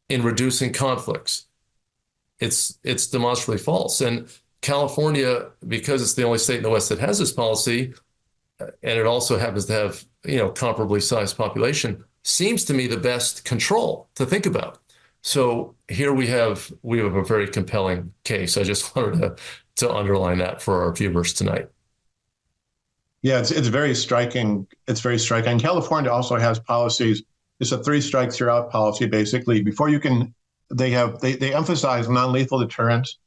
in reducing conflicts. It's demonstrably false. And California, because it's the only state in the West that has this policy, and it also happens to have, comparably sized population, seems to me the best control to think about. So here we have a very compelling case. I just wanted to underline that for our viewers tonight. Yeah, it's very striking. It's very striking. California also has policies. It's a 3 strikes you're out policy, basically. Before you can, they emphasize non-lethal deterrence.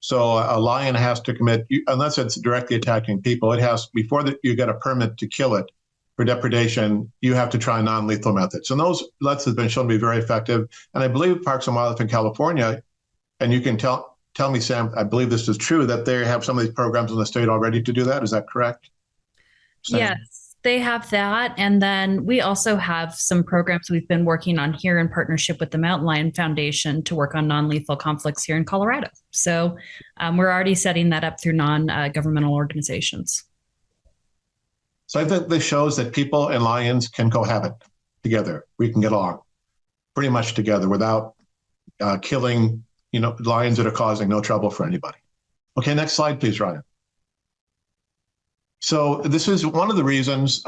So a lion has to commit, unless it's directly attacking people, before you get a permit to kill it for depredation, you have to try non-lethal methods. And those have been shown to be very effective. And I believe Parks and Wildlife in California, and you can tell me, Sam, I believe this is true, that they have some of these programs in the state already to do that. Is that correct? Sam? Yes, they have that. And then we also have some programs we've been working on here in partnership with the Mountain Lion Foundation to work on non-lethal conflicts here in Colorado. So we're already setting that up through non-governmental organizations. So I think this shows that people and lions can cohabit together. We can get along pretty much together without killing, lions that are causing no trouble for anybody. Okay, next slide, please, Ryan. So this is one of the reasons,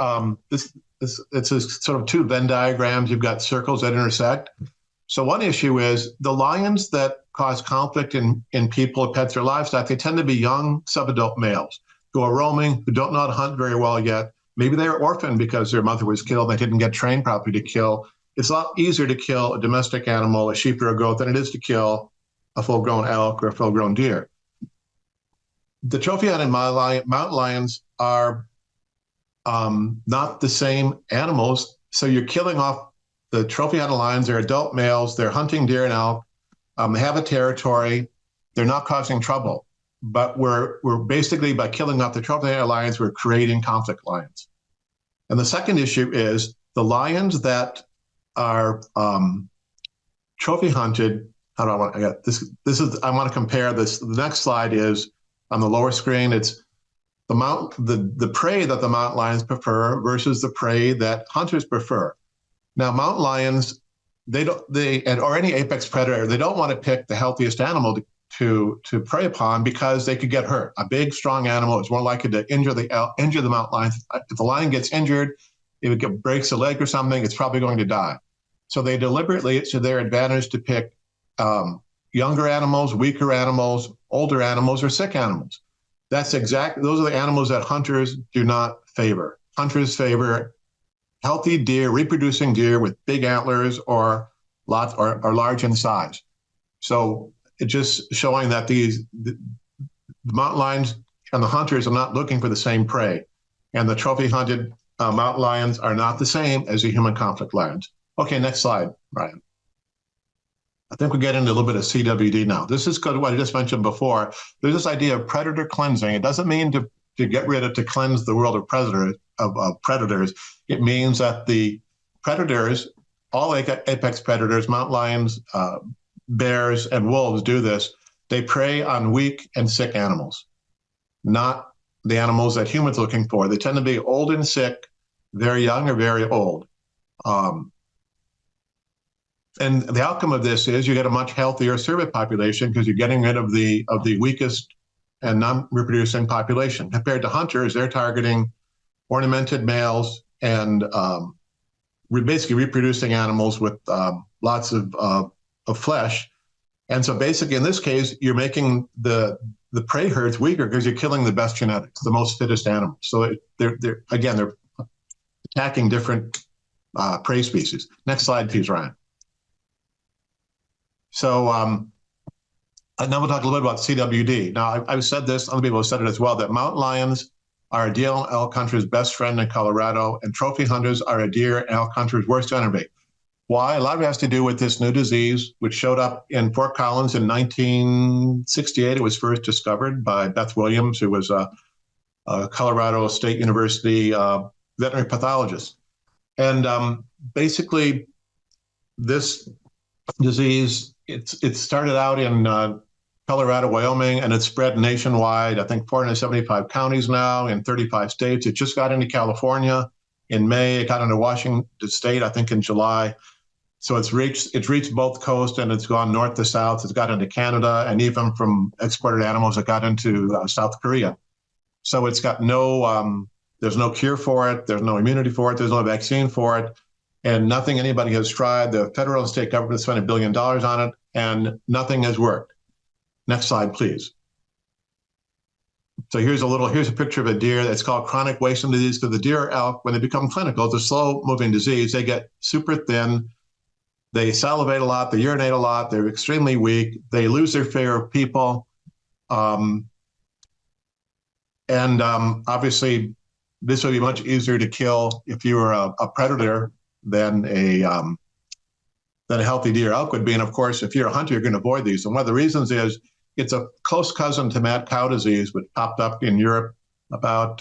it's a sort of 2 Venn diagrams. You've got circles that intersect. So one issue is the lions that cause conflict in people, pets, or livestock, they tend to be young subadult males who are roaming, who don't know how to hunt very well yet. Maybe they're orphaned because their mother was killed and they didn't get trained properly to kill. It's a lot easier to kill a domestic animal, a sheep or a goat, than it is to kill a full-grown elk or a full-grown deer. The trophy hunted mountain lions are not the same animals. So you're killing off the trophy hunted lions. They're adult males. They're hunting deer and elk. They have a territory. They're not causing trouble. But we're basically, by killing off the trophy hunted lions, we're creating conflict lions. And the second issue is the lions that are trophy hunted. How do I want to get this? I want to compare this. The next slide is on the lower screen. It's the prey that the mountain lions prefer versus the prey that hunters prefer. Now, mountain lions, or any apex predator, they don't want to pick the healthiest animal to prey upon because they could get hurt. A big, strong animal is more likely to injure the mountain lions. If the lion gets injured, if it breaks a leg or something, it's probably going to die. So they deliberately, it's to their advantage to pick younger animals, weaker animals, older animals, or sick animals. Those are the animals that hunters do not favor. Hunters favor healthy deer, reproducing deer with big antlers or large in size. So it's just showing that the mountain lions and the hunters are not looking for the same prey. And the trophy hunted mountain lions are not the same as the human conflict lions. Okay, next slide, Ryan. I think we're getting into a little bit of CWD now. This is what I just mentioned before. There's this idea of predator cleansing. It doesn't mean to get rid of, to cleanse the world of predators. It means that the predators, all apex predators, mountain lions, bears, and wolves do this. They prey on weak and sick animals, not the animals that humans are looking for. They tend to be old and sick, very young or very old. And the outcome of this is you get a much healthier cervid population because you're getting rid of the weakest and non-reproducing population. Compared to hunters, they're targeting ornamented males and basically reproducing animals with lots of flesh. And so basically in this case, you're making the prey herds weaker because you're killing the best genetics, the most fittest animals. So they're attacking different prey species. Next slide, please, Ryan. So now we'll talk a little bit about CWD. Now, I've said this, other people have said it as well, that mountain lions are a deer and elk hunter's best friend in Colorado, and trophy hunters are a deer and elk hunter's worst enemy. Why? A lot of it has to do with this new disease, which showed up in Fort Collins in 1968. It was first discovered by Beth Williams, who was a Colorado State University veterinary pathologist. And basically, this disease, it started out in Colorado, Wyoming, and it spread nationwide. I think 475 counties now in 35 states. It just got into California in May. It got into Washington State, I think, in July. So it's reached both coasts, and it's gone north to south. It's got into Canada, and even from exported animals, it got into South Korea. So it's got there's no cure for it. There's no immunity for it. There's no vaccine for it. And nothing anybody has tried. The federal and state government spent $1 billion on it, and nothing has worked. Next slide, please. So here's a picture of a deer that's called chronic wasting disease, because the deer or elk, when they become clinical, it's a slow-moving disease. They get super thin. They salivate a lot. They urinate a lot. They're extremely weak. They lose their fear of people. Obviously, this would be much easier to kill if you were a predator than a healthy deer elk would be. And of course, if you're a hunter, you're going to avoid these. And one of the reasons is it's a close cousin to mad cow disease, which popped up in Europe about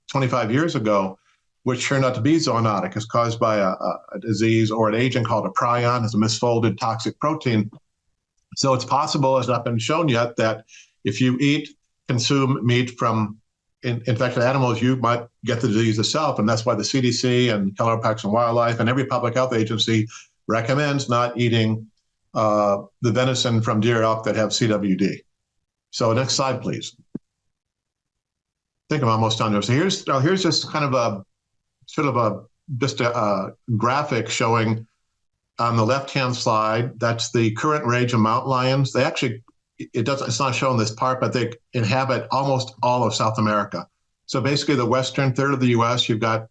25 years ago, which turned out to be zoonotic. It's caused by a disease or an agent called a prion. It's a misfolded toxic protein. So it's possible, it's not been shown yet, that if you consume meat from infected animals, you might get the disease itself. And that's why the CDC and Colorado Parks and Wildlife and every public health agency recommends not eating the venison from deer elk that have CWD. So next slide, please. I think I'm almost done here. So here's just kind of a graphic showing on the left-hand slide. That's the current range of mountain lions. They actually, it's not shown this part, but they inhabit almost all of South America. So basically the western third of the U.S., you've got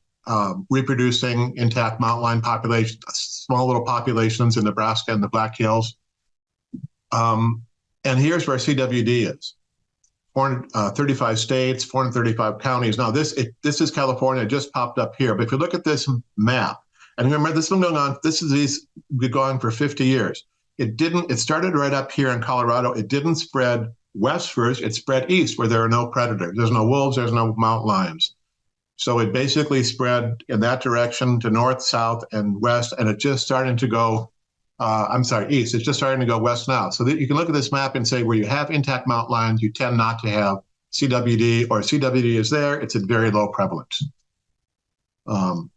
reproducing intact mountain lion populations, small little populations in Nebraska and the Black Hills. And here's where CWD is. 435 states, 435 counties. Now this is California, it just popped up here. But if you look at this map, and remember this has been going on, this disease has been going for 50 years. It started right up here in Colorado. It didn't spread west first, it spread east where there are no predators. There's no wolves, there's no mountain lions. So it basically spread in that direction to north, south, and west, and it just starting to go, east. It's just starting to go west now. So that you can look at this map and say where you have intact mountain lions, you tend not to have CWD, or CWD is there, it's at very low prevalence.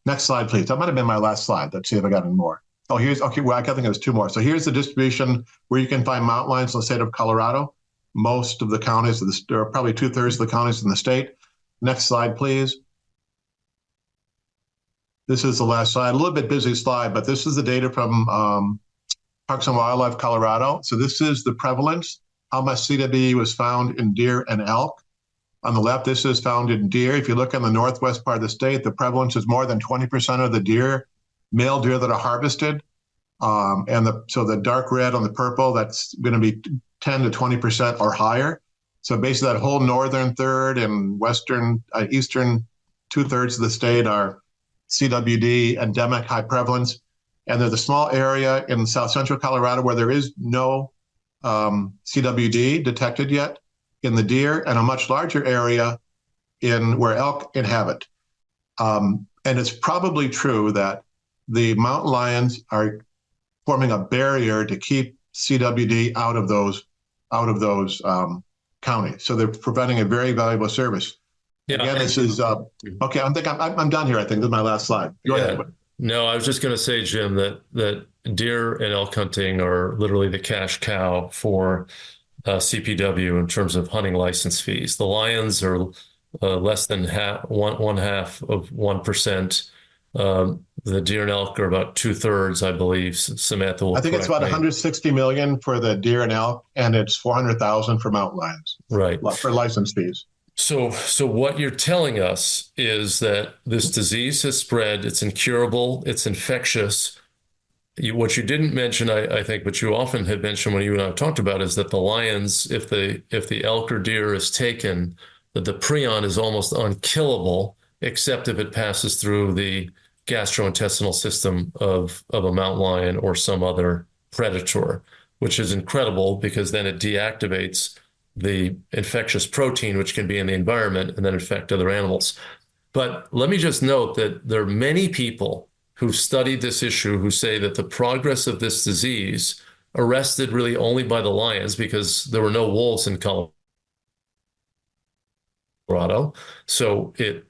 Next slide, please. That might have been my last slide. Let's see if I got any more. Oh, I think it was two more. So here's the distribution where you can find mountain lions in the state of Colorado. Most of the counties, there are probably 2/3 of the counties in the state. Next slide, please. This is the last slide, a little bit busy slide, but this is the data from Parks and Wildlife Colorado. So this is the prevalence, how much CWD was found in deer and elk. On the left, this is found in deer. If you look in the northwest part of the state, the prevalence is more than 20% of the male deer that are harvested. So the dark red on the purple, that's going to be 10 to 20% or higher. So basically that whole northern third and eastern 2/3 of the state are CWD endemic, high prevalence. And there's a small area in south central Colorado where there is no CWD detected yet in the deer, and a much larger area in where elk inhabit. And it's probably true that the mountain lions are forming a barrier to keep CWD out of those counties. So they're preventing a very valuable service. Yeah. Again, this is okay. I'm done here. I think this is my last slide. Go ahead. No, I was just going to say, Jim, that deer and elk hunting are literally the cash cow for CPW in terms of hunting license fees. The lions are less than one half of 1%. The deer and elk are about 2/3, I believe. Samantha will I think it's about 160 million for the deer and elk, and it's 400,000 for mountain lions. Right. For license fees. So what you're telling us is that this disease has spread. It's incurable. It's infectious. What you didn't mention, I think, but you often have mentioned when you and I have talked about, is that the lions, if the elk or deer is taken, that the prion is almost unkillable, except if it passes through the gastrointestinal system of a mountain lion or some other predator, which is incredible because then it deactivates the infectious protein, which can be in the environment and then infect other animals. But let me just note that there are many people who've studied this issue who say that the progress of this disease arrested really only by the lions because there were no wolves in Colorado. So you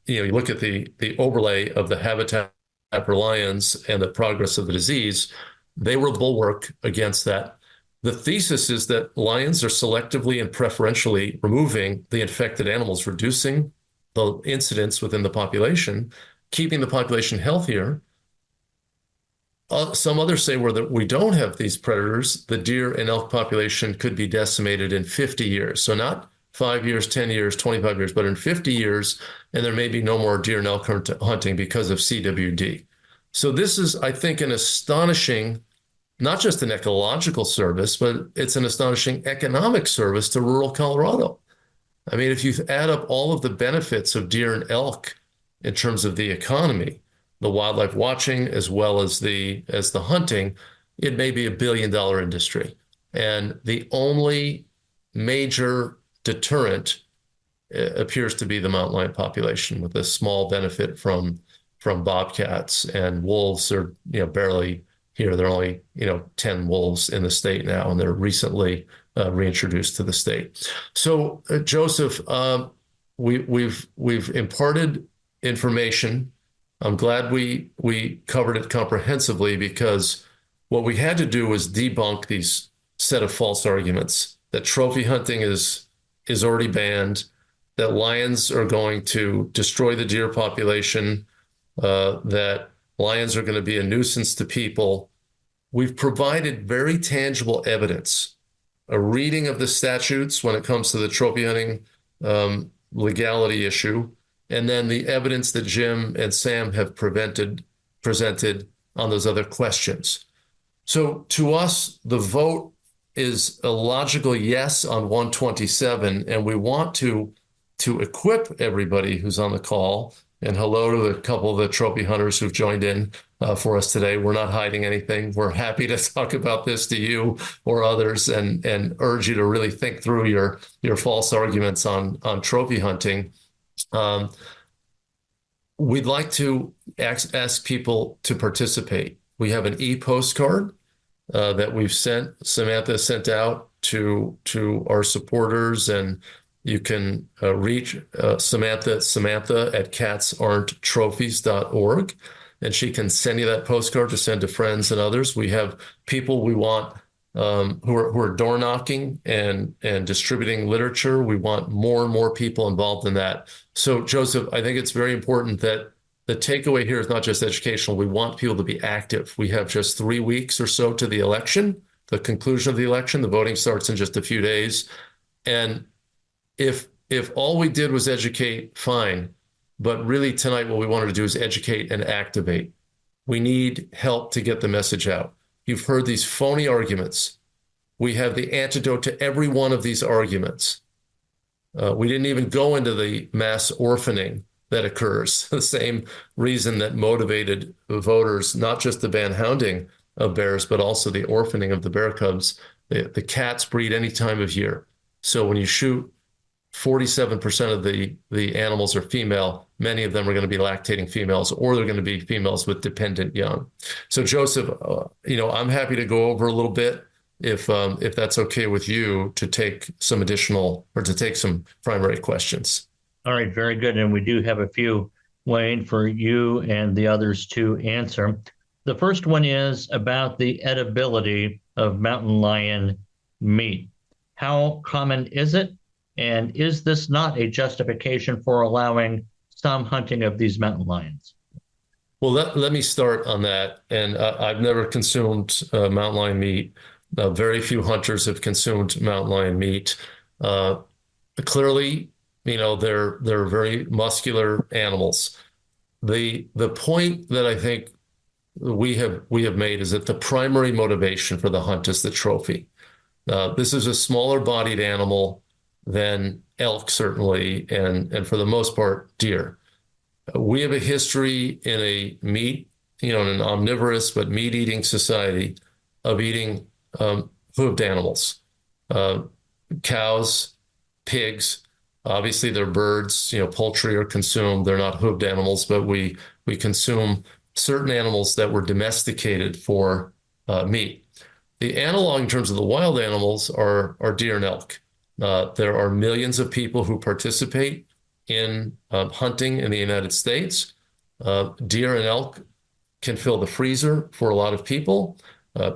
look at the overlay of the habitat for lions and the progress of the disease, they were bulwark against that. The thesis is that lions are selectively and preferentially removing the infected animals, reducing the incidence within the population, keeping the population healthier. Some others say where we don't have these predators, the deer and elk population could be decimated in 50 years. So not 5 years, 10 years, 25 years, but in 50 years, and there may be no more deer and elk hunting because of CWD. So this is, I think, an astonishing, not just an ecological service, but it's an astonishing economic service to rural Colorado. I mean, if you add up all of the benefits of deer and elk in terms of the economy, the wildlife watching, as well as the hunting, it may be $1 billion industry. And the only major deterrent appears to be the mountain lion population, with a small benefit from bobcats, and wolves are barely here. There are only 10 wolves in the state now, and they're recently reintroduced to the state. So Joseph, we've imparted information. I'm glad we covered it comprehensively, because what we had to do was debunk these set of false arguments that trophy hunting is already banned, that lions are going to destroy the deer population, that lions are going to be a nuisance to people. We've provided very tangible evidence, a reading of the statutes when it comes to the trophy hunting legality issue, and then the evidence that Jim and Sam have presented on those other questions. So to us, the vote is a logical yes on 127, and we want to equip everybody who's on the call. And hello to a couple of the trophy hunters who've joined in for us today. We're not hiding anything. We're happy to talk about this to you or others, and urge you to really think through your false arguments on trophy hunting. We'd like to ask people to participate. We have an e-postcard that we've Samantha sent out to our supporters, and you can reach Samantha at catsaren'ttrophies.org, and she can send you that postcard to send to friends and others. We have people we want who are door knocking and distributing literature. We want more and more people involved in that. So Joseph, I think it's very important that the takeaway here is not just educational. We want people to be active. We have just 3 weeks or so to the election, the conclusion of the election. The voting starts in just a few days. And if all we did was educate, fine. But really tonight, what we wanted to do is educate and activate. We need help to get the message out. You've heard these phony arguments. We have the antidote to every one of these arguments. We didn't even go into the mass orphaning that occurs, the same reason that motivated voters, not just the ban hounding of bears, but also the orphaning of the bear cubs. The cats breed any time of year. So when you shoot 47% of the animals are female. Many of them are going to be lactating females, or they're going to be females with dependent young. So Joseph, I'm happy to go over a little bit if that's okay with you to take some primary questions. All right, very good. And we do have a few, Wayne, for you and the others to answer. The first one is about the edibility of mountain lion meat. How common is it? And is this not a justification for allowing some hunting of these mountain lions? Well, let me start on that. And I've never consumed mountain lion meat. Very few hunters have consumed mountain lion meat. Clearly, they're very muscular animals. The point that I think we have made is that the primary motivation for the hunt is the trophy. This is a smaller bodied animal than elk, certainly, and for the most part, deer. We have a history in a meat, in an omnivorous but meat-eating society of eating hooved animals, cows, pigs. Obviously, they're birds. Poultry are consumed. They're not hooved animals, but we consume certain animals that were domesticated for meat. The analog in terms of the wild animals are deer and elk. There are millions of people who participate in hunting in the United States. Deer and elk can fill the freezer for a lot of people.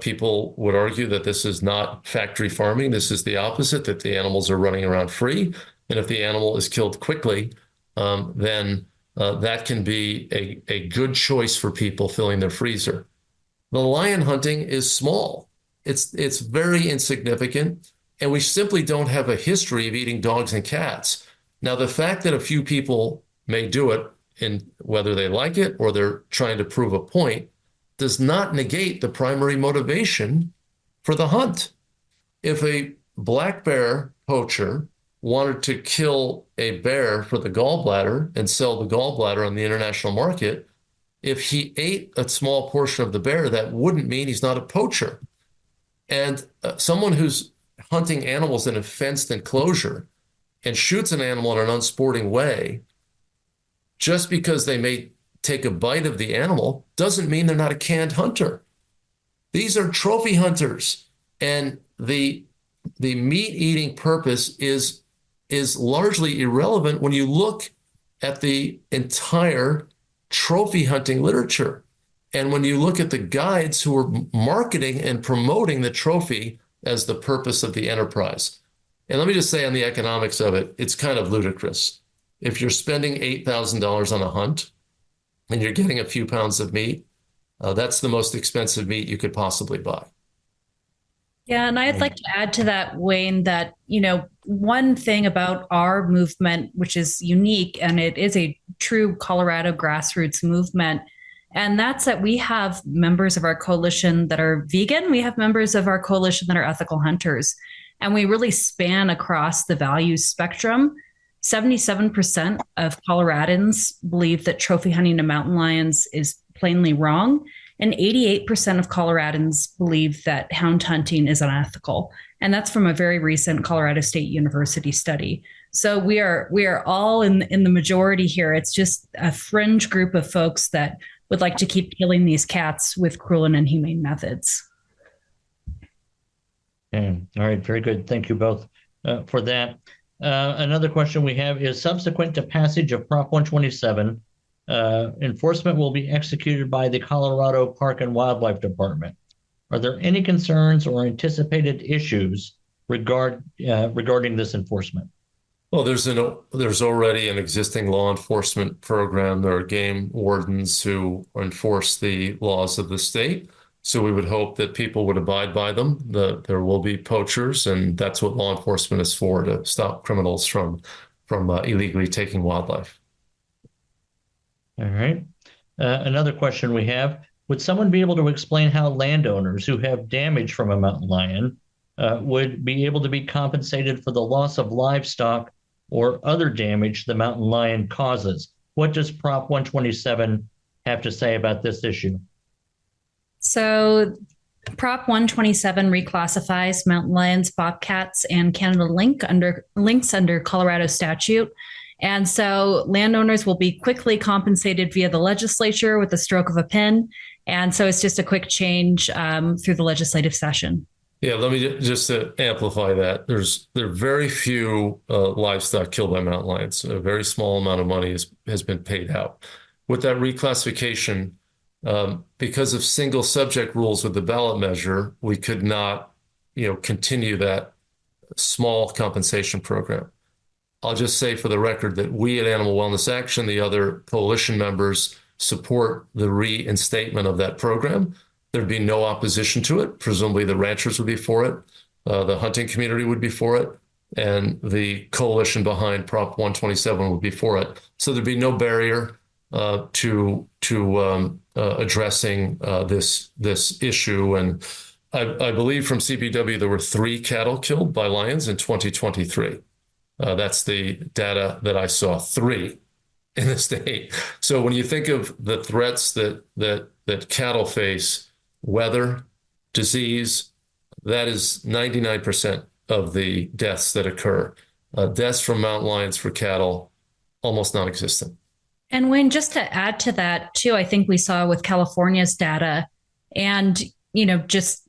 People would argue that this is not factory farming. This is the opposite, that the animals are running around free. And if the animal is killed quickly, then that can be a good choice for people filling their freezer. The lion hunting is small. It's very insignificant, and we simply don't have a history of eating dogs and cats. Now, the fact that a few people may do it, in whether they like it or they're trying to prove a point, does not negate the primary motivation for the hunt. If a black bear poacher wanted to kill a bear for the gallbladder and sell the gallbladder on the international market, if he ate a small portion of the bear, that wouldn't mean he's not a poacher. And someone who's hunting animals in a fenced enclosure and shoots an animal in an unsporting way, just because they may take a bite of the animal, doesn't mean they're not a canned hunter. These are trophy hunters, and the meat-eating purpose is largely irrelevant when you look at the entire trophy hunting literature. And when you look at the guides who are marketing and promoting the trophy as the purpose of the enterprise. And let me just say on the economics of it, it's kind of ludicrous. If you're spending $8,000 on a hunt and you're getting a few pounds of meat, that's the most expensive meat you could possibly buy. Yeah, and I'd like to add to that, Wayne, that, one thing about our movement, which is unique, and it is a true Colorado grassroots movement, and that's that we have members of our coalition that are vegan. We have members of our coalition that are ethical hunters, and we really span across the values spectrum. 77% of Coloradans believe that trophy hunting of mountain lions is plainly wrong. And 88% of Coloradans believe that hound hunting is unethical. And that's from a very recent Colorado State University study. So we are all in the majority here. It's just a fringe group of folks that would like to keep killing these cats with cruel and inhumane methods. Okay. All right. Very good. Thank you both for that. Another question we have is, subsequent to passage of Prop 127, enforcement will be executed by the Colorado Park and Wildlife Department. Are there any concerns or anticipated issues regarding this enforcement? Well, there's already an existing law enforcement program. There are game wardens who enforce the laws of the state. So we would hope that people would abide by them. There will be poachers, and that's what law enforcement is for, to stop criminals from illegally taking wildlife. All right. Another question we have, would someone be able to explain how landowners who have damage from a mountain lion would be able to be compensated for the loss of livestock or other damage the mountain lion causes? What does Prop 127 have to say about this issue? So Prop 127 reclassifies mountain lions, bobcats, and Canada lynx under Colorado statute. And so landowners will be quickly compensated via the legislature with the stroke of a pen. And so it's just a quick change through the legislative session. Yeah, let me just to amplify that. There are very few livestock killed by mountain lions. A very small amount of money has been paid out. With that reclassification, because of single subject rules with the ballot measure, we could not, continue that small compensation program. I'll just say for the record that we at Animal Wellness Action, the other coalition members, support the reinstatement of that program. There'd be no opposition to it. Presumably the ranchers would be for it. The hunting community would be for it. And the coalition behind Prop 127 would be for it. So there'd be no barrier to addressing this issue. And I believe from CPW, there were 3 cattle killed by lions in 2023. That's the data that I saw, 3 in the state. So when you think of the threats that cattle face, weather, disease, that is 99% of the deaths that occur. Deaths from mountain lions for cattle, almost non-existent. And Wayne, just to add to that too, I think we saw with California's data and, just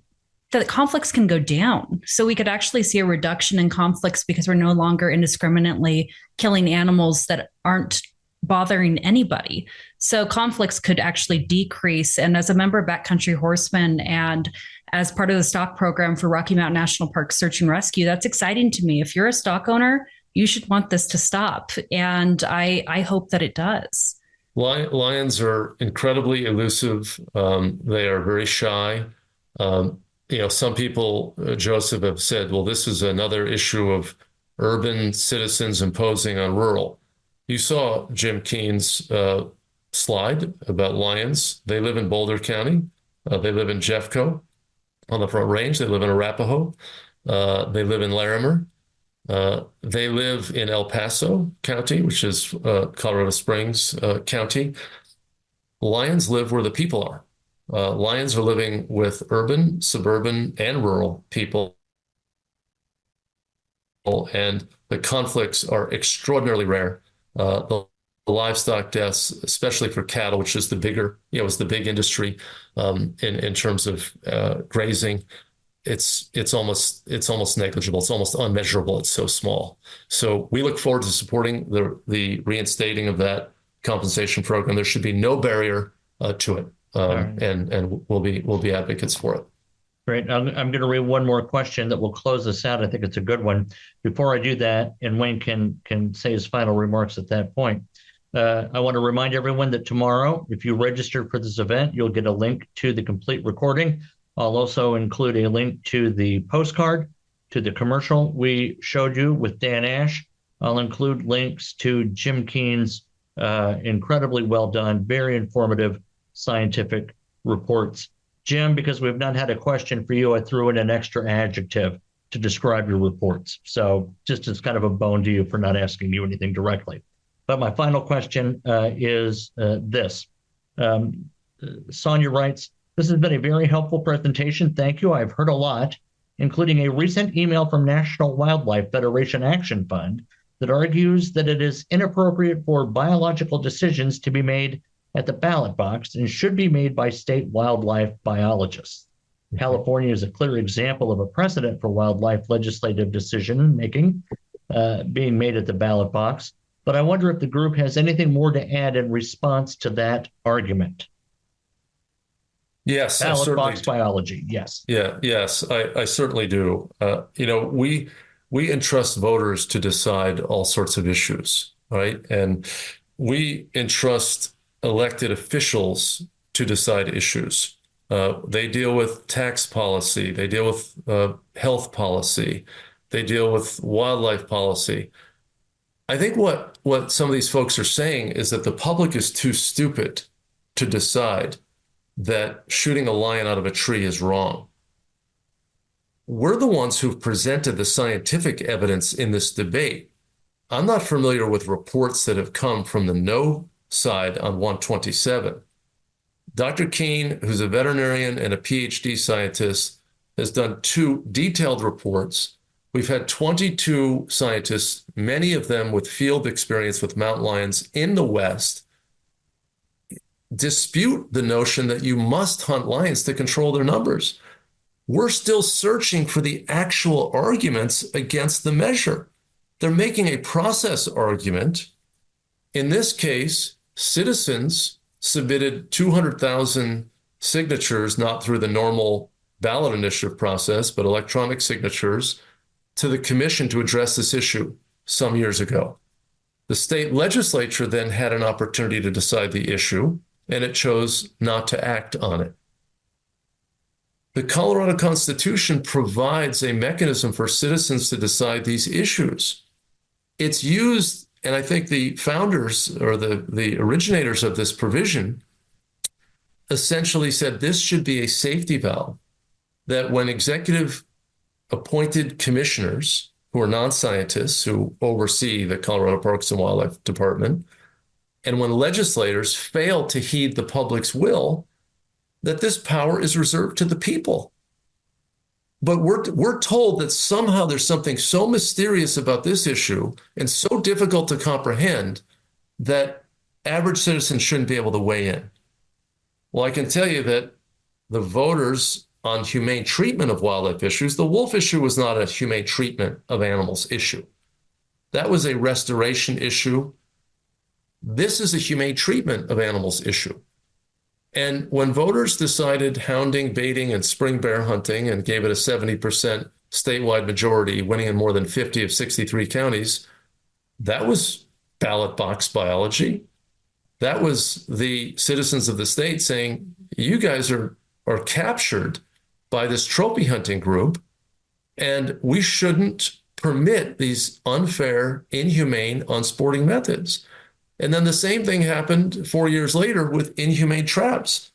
the conflicts can go down. So we could actually see a reduction in conflicts because we're no longer indiscriminately killing animals that aren't bothering anybody. So conflicts could actually decrease. And as a member of Backcountry Horsemen and as part of the stock program for Rocky Mountain National Park Search and Rescue, that's exciting to me. If you're a stock owner, you should want this to stop. And I hope that it does. Lions are incredibly elusive. They are very shy. Some people, Joseph, have said, well, this is another issue of urban citizens imposing on rural. You saw Jim Keen's slide about lions. They live in Boulder County. They live in Jeffco on the Front Range. They live in Arapahoe. They live in Larimer. They live in El Paso County, which is Colorado Springs County. Lions live where the people are. Lions are living with urban, suburban, and rural people. And the conflicts are extraordinarily rare. The livestock deaths, especially for cattle, which is the bigger, is the big industry in terms of grazing. It's almost negligible. It's almost unmeasurable. It's so small. So we look forward to supporting the reinstating of that compensation program. There should be no barrier to it, right. and we'll be advocates for it. Great. I'm going to read one more question that will close this out. I think it's a good one. Before I do that, and Wayne can say his final remarks at that point, I want to remind everyone that tomorrow, if you register for this event, you'll get a link to the complete recording. I'll also include a link to the postcard, to the commercial we showed you with Dan Ash. I'll include links to Jim Keen's incredibly well done, very informative scientific reports. Jim, because we've not had a question for you, I threw in an extra adjective to describe your reports. So just as kind of a bone to you for not asking you anything directly. But my final question is this. Sonia writes, this has been a very helpful presentation. Thank you. I've heard a lot, including a recent email from National Wildlife Federation Action Fund that argues that it is inappropriate for biological decisions to be made at the ballot box and should be made by state wildlife biologists. California is a clear example of a precedent for wildlife legislative decision making being made at the ballot box. But I wonder if the group has anything more to add in response to that argument. Yes, ballot box biology. Yes. Yeah. Yes, I certainly do. We entrust voters to decide all sorts of issues, right? And we entrust elected officials to decide issues. They deal with tax policy. They deal with health policy. They deal with wildlife policy. I think what some of these folks are saying is that the public is too stupid to decide that shooting a lion out of a tree is wrong. We're the ones who've presented the scientific evidence in this debate. I'm not familiar with reports that have come from the no side on 127 Dr. Keene, who's a veterinarian and a PhD scientist, has done 2 detailed reports. We've had 22 scientists, many of them with field experience with mountain lions in the West, dispute the notion that you must hunt lions to control their numbers. We're still searching for the actual arguments against the measure. They're making a process argument. In this case, citizens submitted 200,000 signatures, not through the normal ballot initiative process, but electronic signatures, to the commission to address this issue some years ago. The state legislature then had an opportunity to decide the issue, and it chose not to act on it. The Colorado Constitution provides a mechanism for citizens to decide these issues. It's used, and I think the founders or the originators of this provision essentially said this should be a safety valve, that when executive appointed commissioners who are non-scientists who oversee the Colorado Parks and Wildlife Department, and when legislators fail to heed the public's will, that this power is reserved to the people. But we're told that somehow there's something so mysterious about this issue and so difficult to comprehend that average citizens shouldn't be able to weigh in. Well, I can tell you that the voters on humane treatment of wildlife issues, the wolf issue was not a humane treatment of animals issue. That was a restoration issue. This is a humane treatment of animals issue. And when voters decided hounding, baiting, and spring bear hunting and gave it a 70% statewide majority, winning in more than 50 of 63 counties, that was ballot box biology. That was the citizens of the state saying, you guys are captured by this trophy hunting group, and we shouldn't permit these unfair, inhumane, unsporting methods. And then the same thing happened 4 years later with inhumane traps.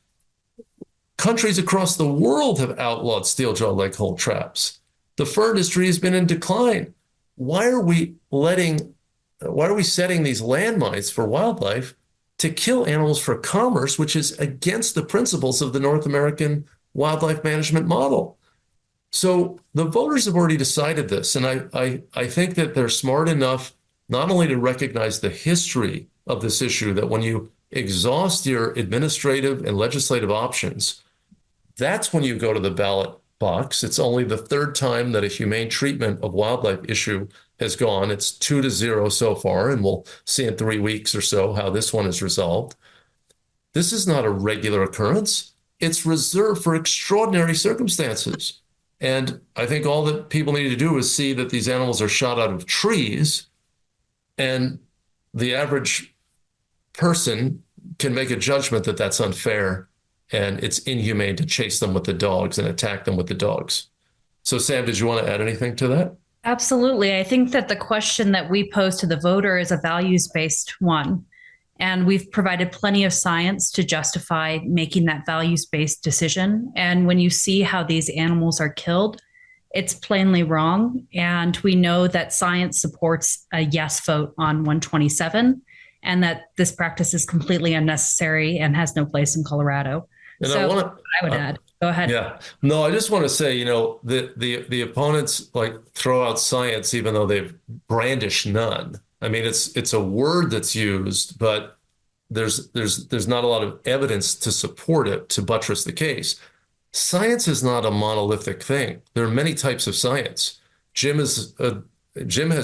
Countries across the world have outlawed steel-jaw leg hold traps. The fur industry has been in decline. Why are we setting these landmines for wildlife to kill animals for commerce, which is against the principles of the North American wildlife management model? So the voters have already decided this. And I think that they're smart enough not only to recognize the history of this issue, that when you exhaust your administrative and legislative options, that's when you go to the ballot box. It's only the 3rd time that a humane treatment of wildlife issue has gone. It's 2-0 so far, and we'll see in 3 weeks or so how this one is resolved. This is not a regular occurrence. It's reserved for extraordinary circumstances. And I think all that people need to do is see that these animals are shot out of trees, and the average person can make a judgment that that's unfair and it's inhumane to chase them with the dogs and attack them with the dogs. So, Sam, did you want to add anything to that? Absolutely. I think that the question that we pose to the voter is a values-based one. And we've provided plenty of science to justify making that values-based decision. And when you see how these animals are killed, it's plainly wrong. And we know that science supports a yes vote on 127, and that this practice is completely unnecessary and has no place in Colorado. And so I would add. Go ahead. Yeah. No, I just want to say, the opponents throw out science even though they've brandished none. I mean, it's a word that's used, but there's not a lot of evidence to support it, to buttress the case. Science is not a monolithic thing. There are many types of science. Jim has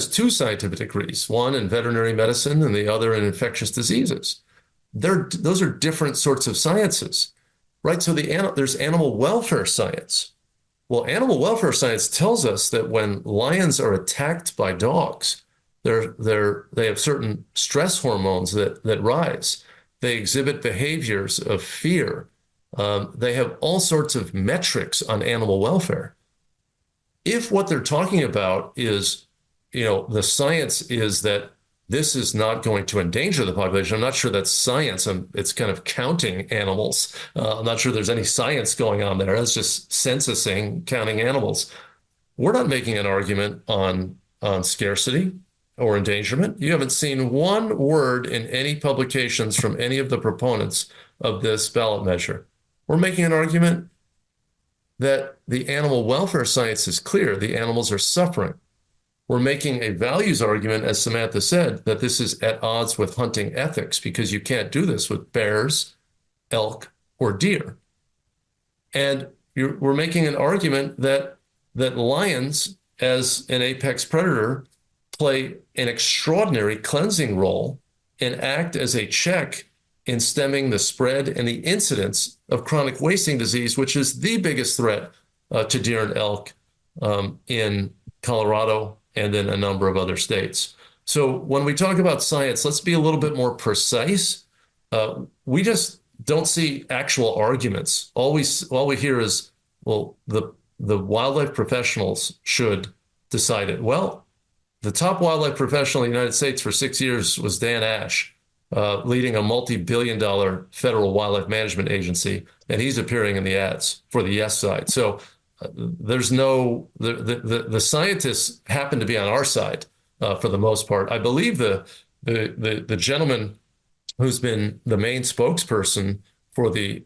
2 scientific degrees, one in veterinary medicine and the other in infectious diseases. Those are different sorts of sciences, right? So there's animal welfare science. Well, animal welfare science tells us that when lions are attacked by dogs, they have certain stress hormones that rise. They exhibit behaviors of fear. They have all sorts of metrics on animal welfare. If what they're talking about is, the science is that this is not going to endanger the population, I'm not sure that's science. It's kind of counting animals. I'm not sure there's any science going on there. That's just censusing, counting animals. We're not making an argument on scarcity or endangerment. You haven't seen one word in any publications from any of the proponents of this ballot measure. We're making an argument that the animal welfare science is clear. The animals are suffering. We're making a values argument, as Samantha said, that this is at odds with hunting ethics because you can't do this with bears, elk, or deer. And we're making an argument that lions, as an apex predator, play an extraordinary cleansing role and act as a check in stemming the spread and the incidence of chronic wasting disease, which is the biggest threat to deer and elk in Colorado and in a number of other states. So when we talk about science, let's be a little bit more precise. We just don't see actual arguments. All we hear is, well, the wildlife professionals should decide it. Well, the top wildlife professional in the United States for 6 years was Dan Ash, leading a multi-billion-dollar federal wildlife management agency, and he's appearing in the ads for the yes side. So there's no the scientists happen to be on our side for the most part. I believe the gentleman who's been the main spokesperson for the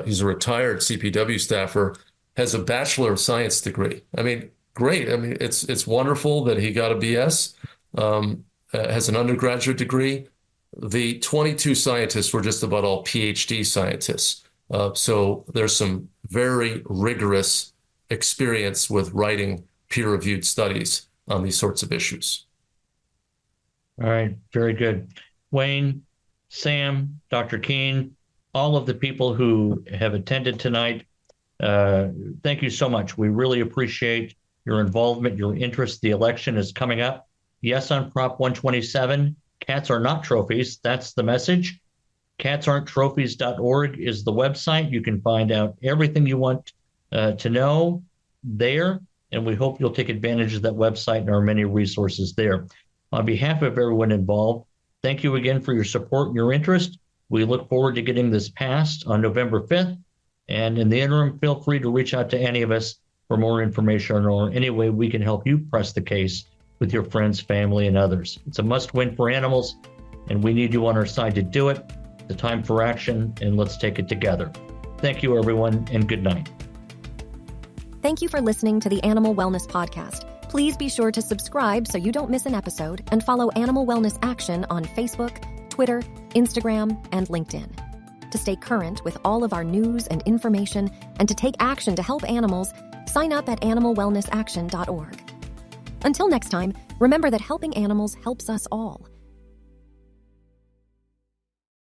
he's a retired CPW staffer, has a Bachelor of Science degree. I mean, great. I mean, it's wonderful that he got a BS. Has an undergraduate degree. The 22 scientists were just about all PhD scientists. So there's some very rigorous experience with writing peer-reviewed studies on these sorts of issues. All right, very good. Wayne, Sam, Dr. Keene, all of the people who have attended tonight, thank you so much. We really appreciate your involvement, your interest. The election is coming up. Yes on Prop 127. Cats are not trophies. That's the message. catsaren'ttrophies.org is the website. You can find out everything you want to know there, and we hope you'll take advantage of that website and our many resources there. On behalf of everyone involved, thank you again for your support and your interest. We look forward to getting this passed on November 5th. And in the interim, feel free to reach out to any of us for more information or any way we can help you press the case with your friends, family, and others. It's a must-win for animals, and we need you on our side to do it. The time for action, and let's take it together. Thank you, everyone, and good night. Thank you for listening to the Animal Wellness Podcast. Please be sure to subscribe so you don't miss an episode, and follow Animal Wellness Action on Facebook, Twitter, Instagram, and LinkedIn. To stay current with all of our news and information, and to take action to help animals, sign up at animalwellnessaction.org. Until next time, remember that helping animals helps us all.